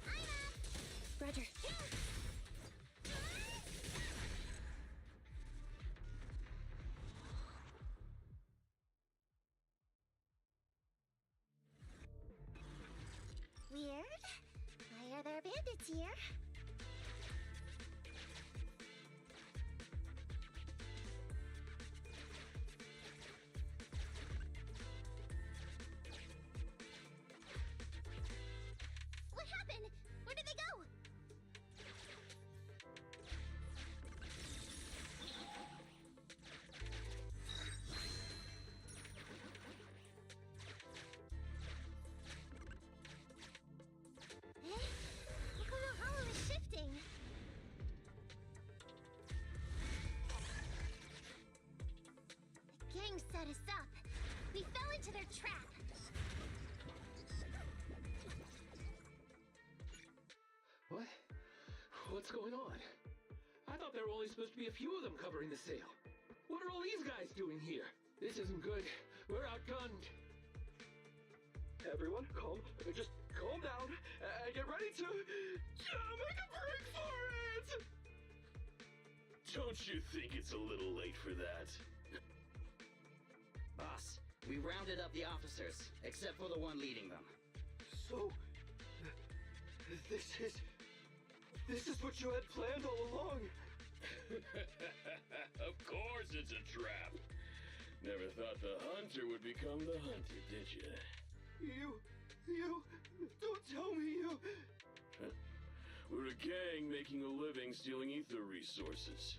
[SPEAKER 2] I'm up.
[SPEAKER 1] Roger.
[SPEAKER 2] Weird. Why are there bandits here? What happened? Where did they go? Look how the hollow is shifting. The gang set us up. We fell into their trap.
[SPEAKER 10] What? What's going on? I thought there were only supposed to be a few of them covering the sale. What are all these guys doing here? This isn't good. We're outgunned.
[SPEAKER 7] Everyone, calm. Just calm down and get ready to make a break for it!
[SPEAKER 11] Don't you think it's a little late for that?
[SPEAKER 12] Boss, we rounded up the officers, except for the one leading them.
[SPEAKER 7] So, this is what you had planned all along.
[SPEAKER 11] Of course it's a trap. Never thought the hunter would become the hunted, did you?
[SPEAKER 7] You, don't tell me you...
[SPEAKER 11] We're a gang making a living stealing ether resources.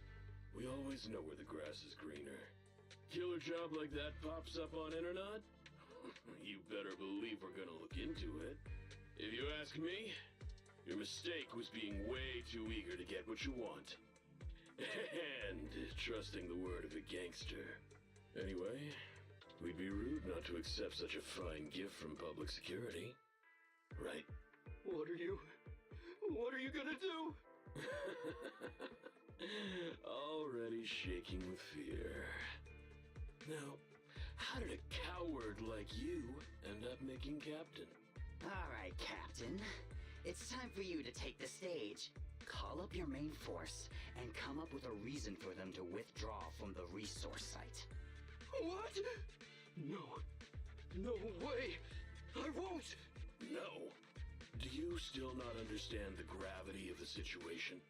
[SPEAKER 11] We always know where the grass is greener. Killer job like that pops up on internet? You better believe we're gonna look into it. If you ask me, your mistake was being way too eager to get what you want. And trusting the word of a gangster. Anyway, we'd be rude not to accept such a fine gift from public security. Right?
[SPEAKER 7] What are you gonna do?
[SPEAKER 11] Already shaking with fear. Now, how did a coward like you end up making captain?
[SPEAKER 12] All right, Captain. It's time for you to take the stage. Call up your main force and come up with a reason for them to withdraw from the resource site.
[SPEAKER 7] What? No way! I won't!
[SPEAKER 11] No. Do you still not understand the gravity of the situation?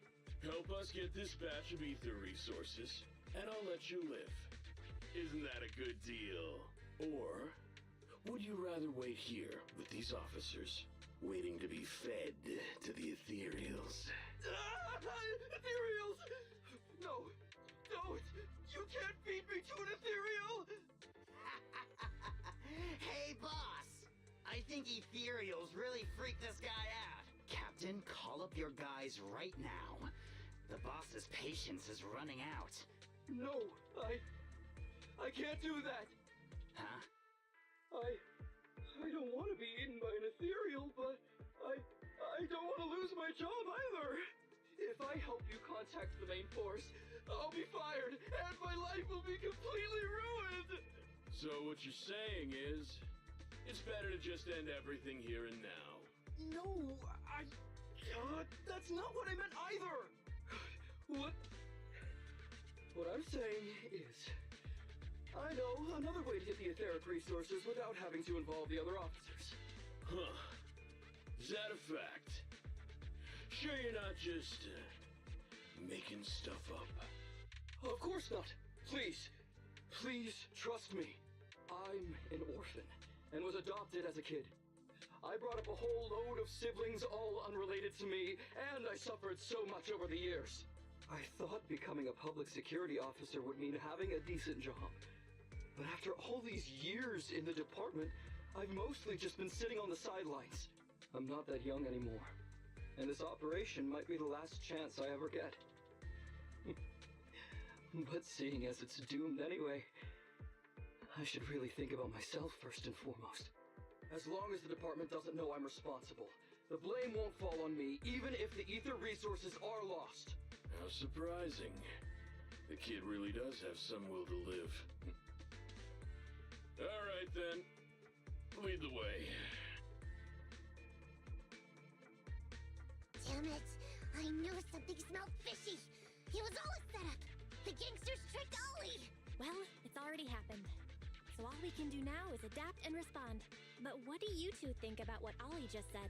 [SPEAKER 11] Help us get this batch of ether resources, and I'll let you live. Isn't that a good deal? Or would you rather wait here with these officers, waiting to be fed to the ethereals?
[SPEAKER 7] Ethereals! No, don't! You can't feed me to an ethereal!
[SPEAKER 12] Hey, boss! I think ethereals really freaked this guy out. Captain, call up your guys right now. The boss's patience is running out.
[SPEAKER 7] No, I can't do that.
[SPEAKER 12] Huh?
[SPEAKER 7] I don't want to be eaten by an ethereal, but I don't want to lose my job either. If I help you contact the main force, I'll be fired, and my life will be completely ruined!
[SPEAKER 11] So what you're saying is, it's better to just end everything here and now.
[SPEAKER 7] No, that's not what I meant either! What I'm saying is, I know, another way to get the etheric resources without having to involve the other officers.
[SPEAKER 11] Huh. Is that a fact? Sure you're not just, making stuff up?
[SPEAKER 7] Of course not. Please, please trust me. I'm an orphan and was adopted as a kid. I brought up a whole load of siblings, all unrelated to me, and I suffered so much over the years. I thought becoming a public security officer would mean having a decent job. But after all these years in the department, I've mostly just been sitting on the sidelines. I'm not that young anymore. And this operation might be the last chance I ever get. But seeing as it's doomed anyway, I should really think about myself first and foremost. As long as the department doesn't know I'm responsible, the blame won't fall on me, even if the ether resources are lost.
[SPEAKER 11] How surprising. The kid really does have some will to live. Alright then. Lead the way.
[SPEAKER 2] Damn it! I knew something smelled fishy! It was all a setup! The gangsters tricked Ollie!
[SPEAKER 1] Well, it's already happened. So all we can do now is adapt and respond. But what do you two think about what Ollie just said?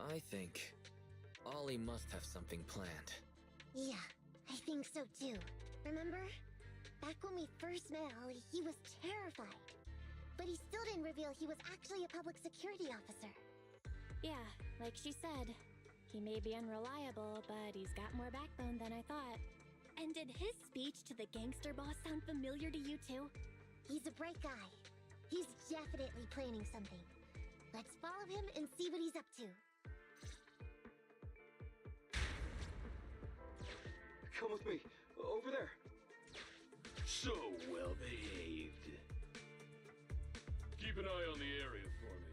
[SPEAKER 3] I think Ollie must have something planned.
[SPEAKER 2] Yeah, I think so too. Remember? Back when we first met Ollie, he was terrified. But he still didn't reveal he was actually a public security officer.
[SPEAKER 1] Yeah, like she said, he may be unreliable, but he's got more backbone than I thought. And did his speech to the gangster boss sound familiar to you too?
[SPEAKER 2] He's a bright guy. He's definitely planning something. Let's follow him and see what he's up to.
[SPEAKER 7] Come with me. Over there.
[SPEAKER 11] So well behaved. Keep an eye on the area for me.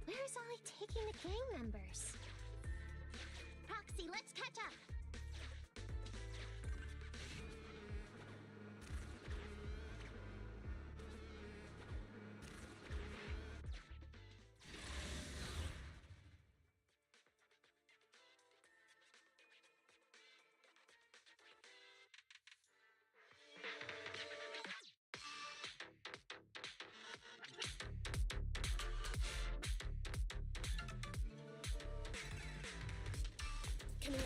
[SPEAKER 2] Where's Ollie taking the gang members? Proxy, let's catch up! Come in.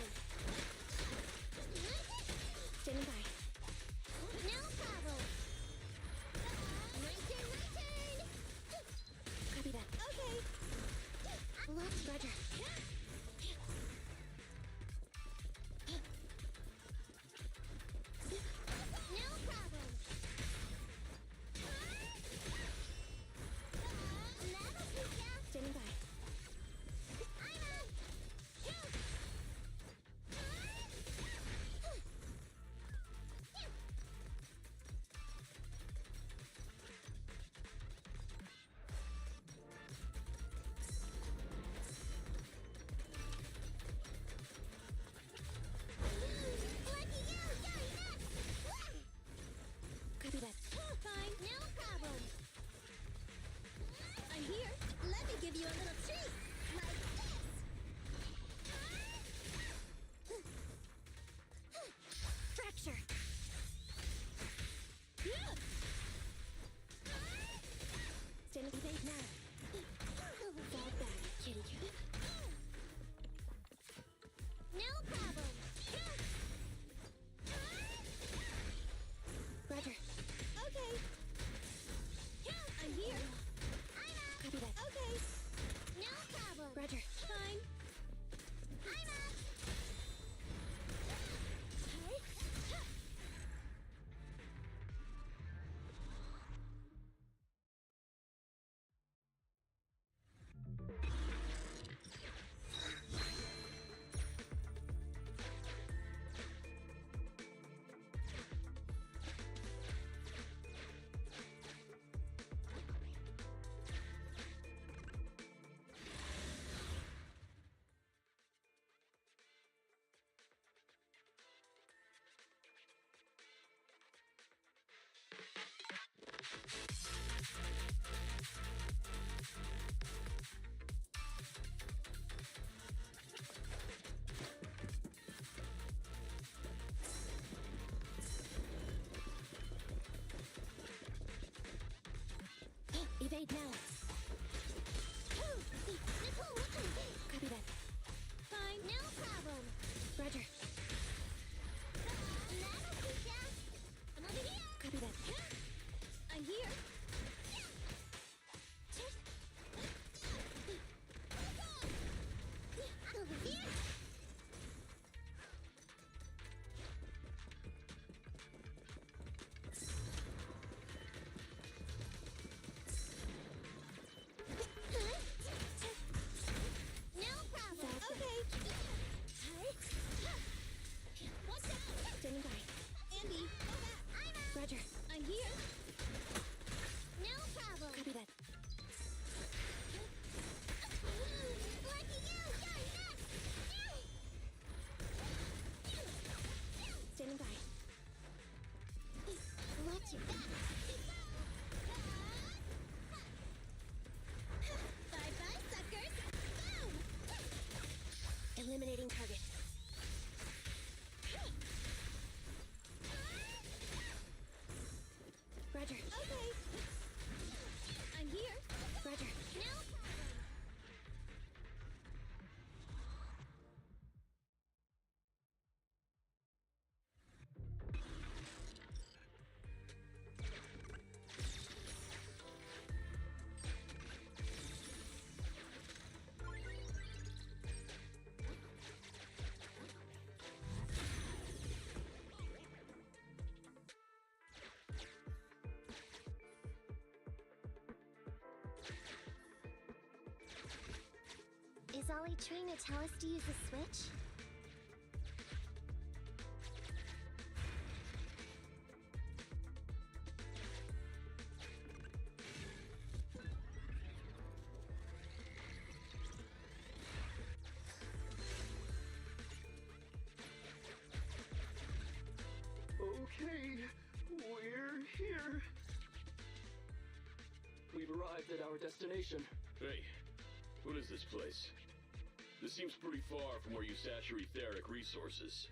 [SPEAKER 1] Evade now. Copy that.
[SPEAKER 2] Fine, no problem.
[SPEAKER 1] Roger.
[SPEAKER 2] That'll teach ya. I'm over here.
[SPEAKER 1] Copy that.
[SPEAKER 5] I'm here.
[SPEAKER 2] Over here. No problem.
[SPEAKER 1] Okay.
[SPEAKER 2] What's that?
[SPEAKER 1] Standing by.
[SPEAKER 5] Andy,
[SPEAKER 2] I'm out.
[SPEAKER 1] Roger.
[SPEAKER 5] I'm here.
[SPEAKER 2] No problem.
[SPEAKER 1] Copy that.
[SPEAKER 2] Lucky you. You're next.
[SPEAKER 1] Standing by.
[SPEAKER 2] Watch your back.
[SPEAKER 5] Bye-bye, suckers. Boom!
[SPEAKER 1] Eliminating target. Roger.
[SPEAKER 5] Okay. I'm here.
[SPEAKER 1] Roger.
[SPEAKER 2] No problem. Is Ollie trying to tell us to use the switch?
[SPEAKER 10] Okay, we're here. We've arrived at our destination.
[SPEAKER 11] Hey, what is this place? This seems pretty far from where you stash your etheric resources.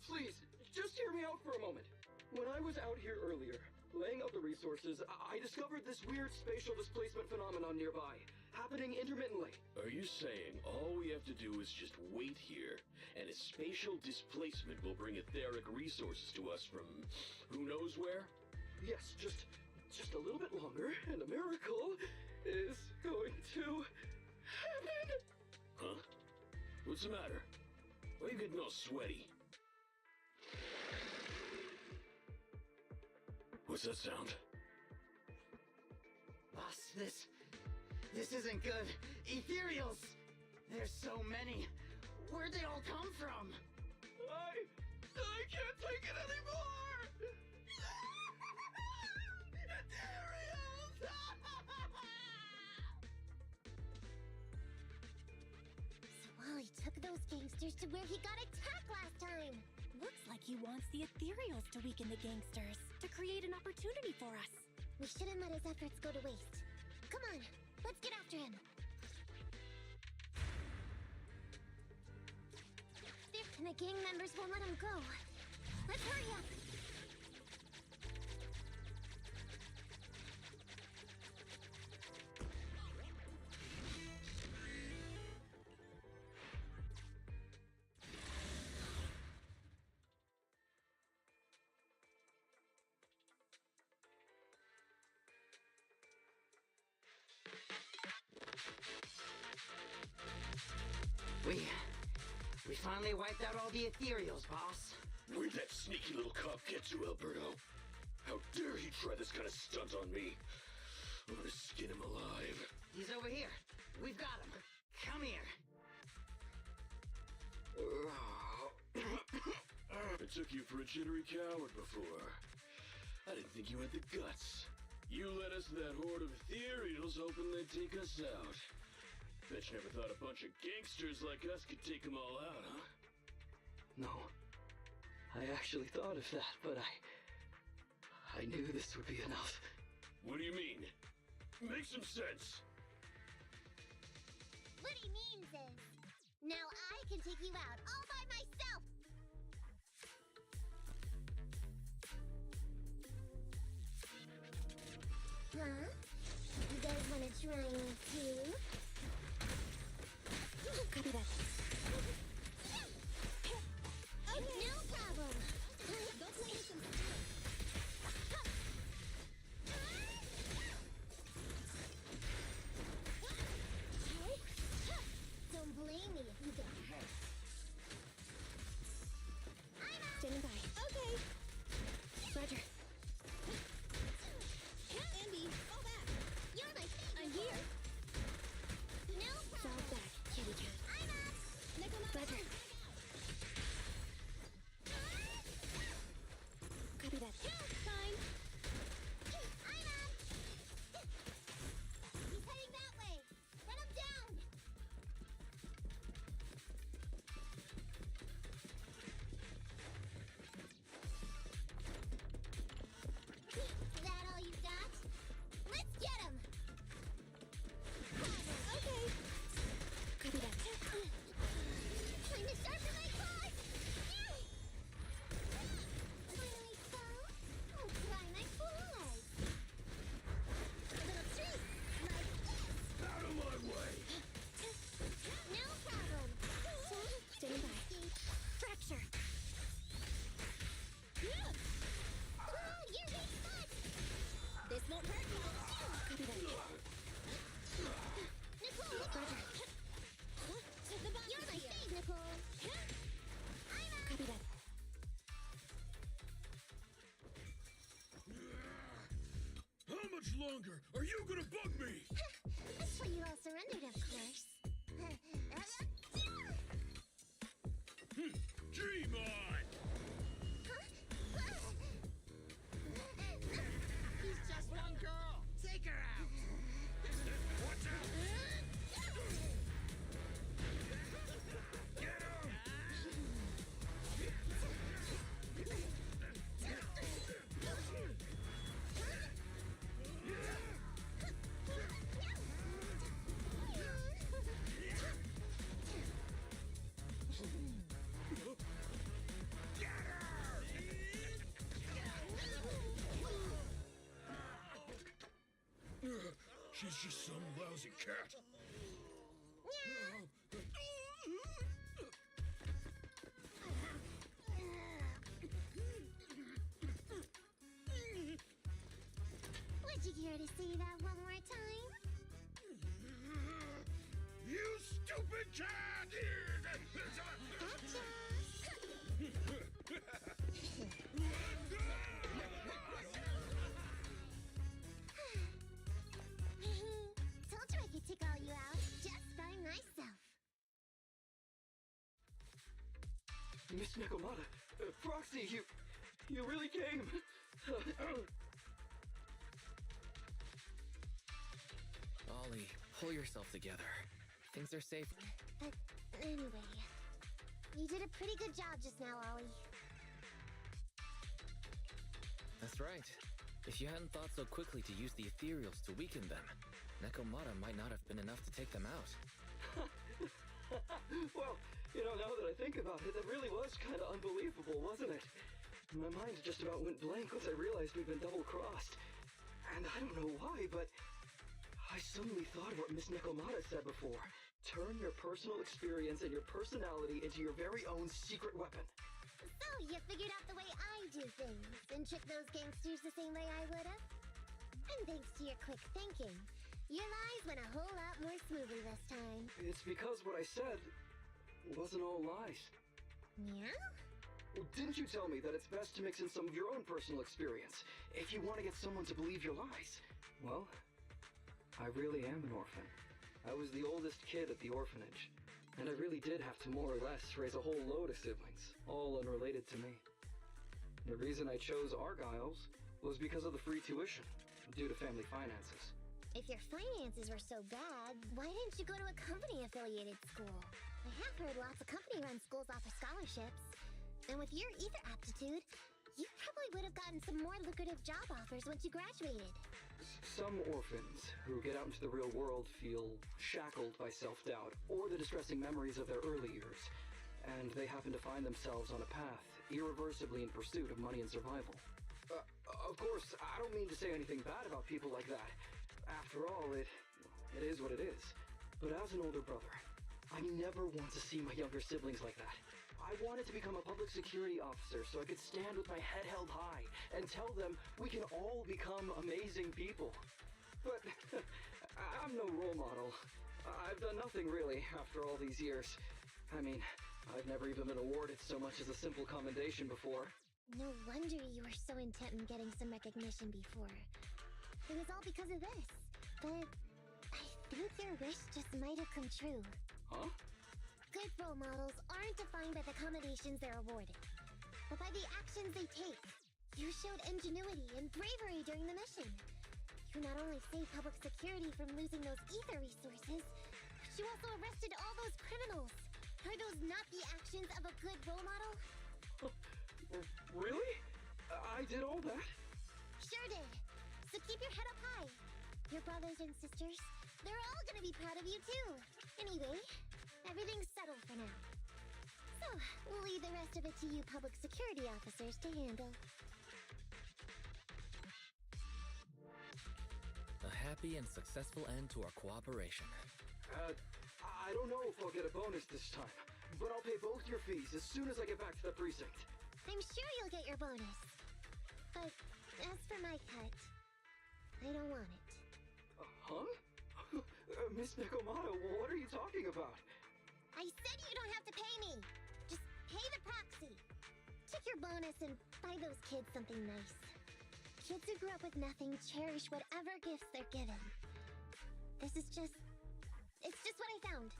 [SPEAKER 10] Please, just hear me out for a moment. When I was out here earlier, laying out the resources, I discovered this weird spatial displacement phenomenon nearby, happening intermittently.
[SPEAKER 11] Are you saying all we have to do is just wait here, and a spatial displacement will bring etheric resources to us from who knows where?
[SPEAKER 10] Yes, just a little bit longer, and a miracle is going to happen.
[SPEAKER 11] Huh? What's the matter? Why are you getting all sweaty? What's that sound?
[SPEAKER 12] Boss, this isn't good. Ethereals! There's so many. Where'd they all come from?
[SPEAKER 10] I can't take it anymore! Ethereals!
[SPEAKER 2] So Wally took those gangsters to where he got attacked last time.
[SPEAKER 1] Looks like he wants the ethereals to weaken the gangsters, to create an opportunity for us.
[SPEAKER 2] We shouldn't let his efforts go to waste. Come on, let's get after him. And the gang members won't let him go. Let's hurry up.
[SPEAKER 12] We finally wiped out all the ethereals, boss.
[SPEAKER 11] Where'd that sneaky little cop get to, Alberto? How dare he try this kind of stunt on me? I'm gonna skin him alive.
[SPEAKER 12] He's over here. We've got him. Come here.
[SPEAKER 11] I took you for a jittery coward before. I didn't think you had the guts. You led us to that horde of ethereals hoping they'd take us out. Bet you never thought a bunch of gangsters like us could take them all out, huh?
[SPEAKER 10] No. I actually thought of that, but I knew this would be enough.
[SPEAKER 11] What do you mean? Make some sense.
[SPEAKER 2] What he means is, now I can take you out all by myself. Huh? You guys trying to.
[SPEAKER 1] Copy that.
[SPEAKER 2] No problem.
[SPEAKER 4] Go play with some
[SPEAKER 2] Don't blame me if you get hurt.
[SPEAKER 1] Standing by.
[SPEAKER 4] Okay.
[SPEAKER 1] Roger.
[SPEAKER 4] Andy, fall back.
[SPEAKER 2] You're my favorite.
[SPEAKER 4] I'm here.
[SPEAKER 2] No
[SPEAKER 1] Fall
[SPEAKER 2] problem.
[SPEAKER 1] back, kitty cat.
[SPEAKER 2] I'm up.
[SPEAKER 4] Nekomata.
[SPEAKER 1] Roger. Copy that.
[SPEAKER 4] Time.
[SPEAKER 2] I'm up. He's heading that way. Run him down. That all you got? Let's get him.
[SPEAKER 4] Okay.
[SPEAKER 1] Copy that.
[SPEAKER 2] Time to sharpen my claws. Finally fell. I'll try my forelegs. A little treat like this.
[SPEAKER 11] Out of my way!
[SPEAKER 2] No problem.
[SPEAKER 1] Standing by. Fracture.
[SPEAKER 2] Oh, you're being stuck.
[SPEAKER 4] This won't hurt you.
[SPEAKER 1] Copy that.
[SPEAKER 2] Nicole,
[SPEAKER 1] Roger.
[SPEAKER 4] The box
[SPEAKER 2] you're my
[SPEAKER 4] here.
[SPEAKER 2] fave, Nicole.
[SPEAKER 1] Copy that.
[SPEAKER 11] How much longer are you gonna bug me?
[SPEAKER 2] That's why you all surrendered, of course.
[SPEAKER 11] Dream on!
[SPEAKER 12] He's just one girl. Take her out.
[SPEAKER 11] Watch out! Get him! She's just some lousy cat.
[SPEAKER 2] Would you care to say that one more time?
[SPEAKER 11] You stupid cat!
[SPEAKER 2] Told you I could take all you out just by myself.
[SPEAKER 7] Miss Nekomata, Proxy, you really came.
[SPEAKER 3] Ollie, pull yourself together. Things are safe.
[SPEAKER 2] Anyway, you did a pretty good job just now, Ollie.
[SPEAKER 3] That's right. If you hadn't thought so quickly to use the ethereals to weaken them, Nekomata might not have been enough to take them out.
[SPEAKER 7] Well, now that I think about it, that really was kind of unbelievable, wasn't it? My mind just about went blank once I realized we'd been double-crossed. And I don't know why, but I suddenly thought of what Miss Nekomata said before. Turn your personal experience and your personality into your very own secret weapon.
[SPEAKER 2] So, you figured out the way I do things and trick those gangsters the same way I would've? And thanks to your quick thinking, your lies went a whole lot more smoothly this time.
[SPEAKER 7] It's because what I said wasn't all lies.
[SPEAKER 2] Yeah?
[SPEAKER 7] Well, didn't you tell me that it's best to mix in some of your own personal experience if you want to get someone to believe your lies? Well, I really am an orphan. I was the oldest kid at the orphanage, and I really did have to more or less raise a whole load of siblings, all unrelated to me. The reason I chose Argyle's was because of the free tuition, due to family finances.
[SPEAKER 2] If your finances were so bad, why didn't you go to a company-affiliated school? I have heard lots of company-run schools offer scholarships. And with your ether aptitude, you probably would have gotten some more lucrative job offers once you graduated.
[SPEAKER 7] Some orphans who get out into the real world feel shackled by self-doubt or the distressing memories of their early years, and they happen to find themselves on a path irreversibly in pursuit of money and survival. Of course, I don't mean to say anything bad about people like that. After all, it is what it is. But as an older brother, I never want to see my younger siblings like that. I wanted to become a public security officer so I could stand with my head held high and tell them we can all become amazing people. But I'm no role model. I've done nothing really after all these years. I mean, I've never even been awarded so much as a simple commendation before.
[SPEAKER 2] No wonder you were so intent on getting some recognition before. It was all because of this. But I think your wish just might have come true.
[SPEAKER 7] Huh?
[SPEAKER 2] Good role models aren't defined by the accommodations they're awarded, but by the actions they take. You showed ingenuity and bravery during the mission. You not only saved public security from losing those ether resources, but you also arrested all those criminals. Are those not the actions of a good role model?
[SPEAKER 7] Really? I did all that?
[SPEAKER 2] Sure did. So keep your head up high. Your brothers and sisters, they're all gonna be proud of you too. Anyway, everything's settled for now. So, we'll leave the rest of it to you public security officers to handle.
[SPEAKER 3] A happy and successful end to our cooperation.
[SPEAKER 7] I don't know if I'll get a bonus this time, but I'll pay both your fees as soon as I get back to the precinct.
[SPEAKER 2] I'm sure you'll get your bonus. But as for my cut, I don't want it.
[SPEAKER 7] Huh? Miss Nekomata, what are you talking about?
[SPEAKER 2] I said you don't have to pay me. Just pay the proxy. Take your bonus and buy those kids something nice. Kids who grew up with nothing cherish whatever gifts they're given. It's just what I found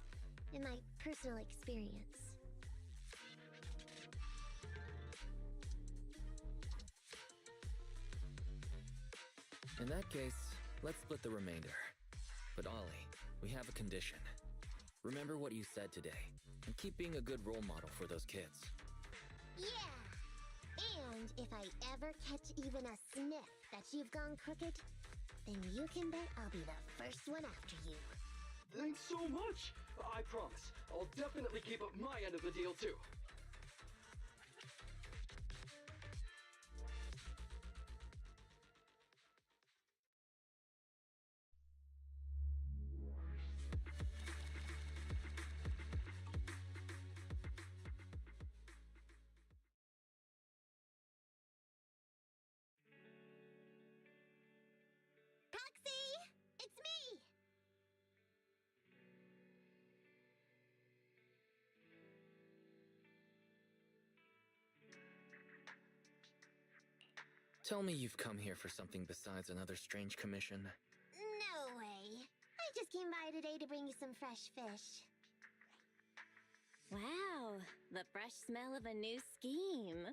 [SPEAKER 2] in my personal experience.
[SPEAKER 3] In that case, let's split the remainder. But Ollie, we have a condition. Remember what you said today, and keep being a good role model for those kids.
[SPEAKER 2] Yeah! And if I ever catch even a sniff that you've gone crooked, then you can bet I'll be the first one after you.
[SPEAKER 7] Thanks so much! I promise, I'll definitely keep up my end of the deal too.
[SPEAKER 2] Proxy! It's me!
[SPEAKER 3] Tell me you've come here for something besides another strange commission.
[SPEAKER 2] No way. I just came by today to bring you some fresh fish.
[SPEAKER 1] Wow, the fresh smell of a new scheme.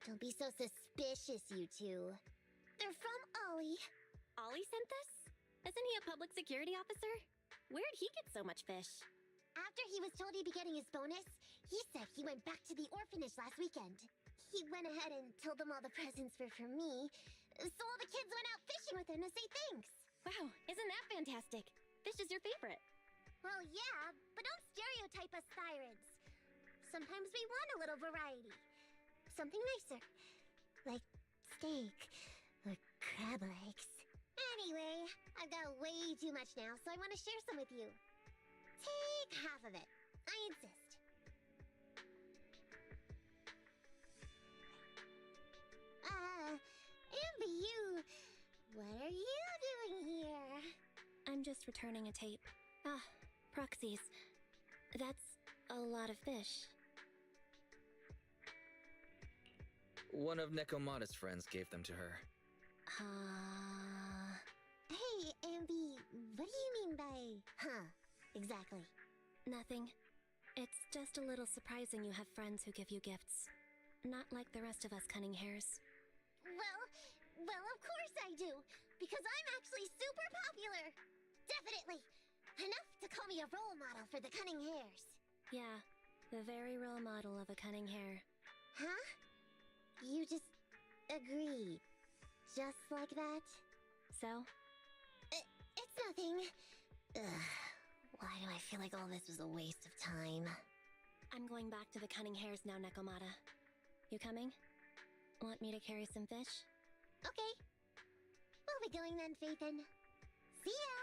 [SPEAKER 2] Don't be so suspicious, you two. They're from Ollie.
[SPEAKER 1] Ollie sent this? Isn't he a public security officer? Where'd he get so much fish?
[SPEAKER 2] After he was told he'd be getting his bonus, he said he went back to the orphanage last weekend. He went ahead and told them all the presents were for me, so all the kids went out fishing with him to say thanks.
[SPEAKER 1] Wow, isn't that fantastic? Fish is your favorite.
[SPEAKER 2] Well, yeah, but don't stereotype us sirens. Sometimes we want a little variety. Something nicer. Like steak or crab legs. Anyway, I've got way too much now, so I want to share some with you. Take half of it. I insist. Ambi, what are you doing here?
[SPEAKER 1] I'm just returning a tape. Ah, proxies. That's a lot of fish.
[SPEAKER 3] One of Nekomata's friends gave them to her.
[SPEAKER 2] Hey, Ambi, what do you mean by, huh? Exactly.
[SPEAKER 1] Nothing. It's just a little surprising you have friends who give you gifts. Not like the rest of us cunning hares.
[SPEAKER 2] Well, of course I do, because I'm actually super popular. Definitely. Enough to call me a role model for the cunning hares.
[SPEAKER 1] Yeah, the very role model of a cunning hare.
[SPEAKER 2] Huh? You just agreed. Just like that?
[SPEAKER 1] So?
[SPEAKER 2] It's nothing. Ugh. Why do I feel like all this was a waste of time?
[SPEAKER 1] I'm going back to the cunning hares now, Nekomata. You coming? Want me to carry some fish?
[SPEAKER 2] Okay. We'll be going then, Phaethon. See ya!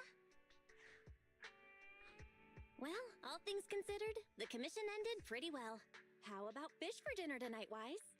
[SPEAKER 1] Well, all things considered, the commission ended pretty well. How about fish for dinner tonight, Wise?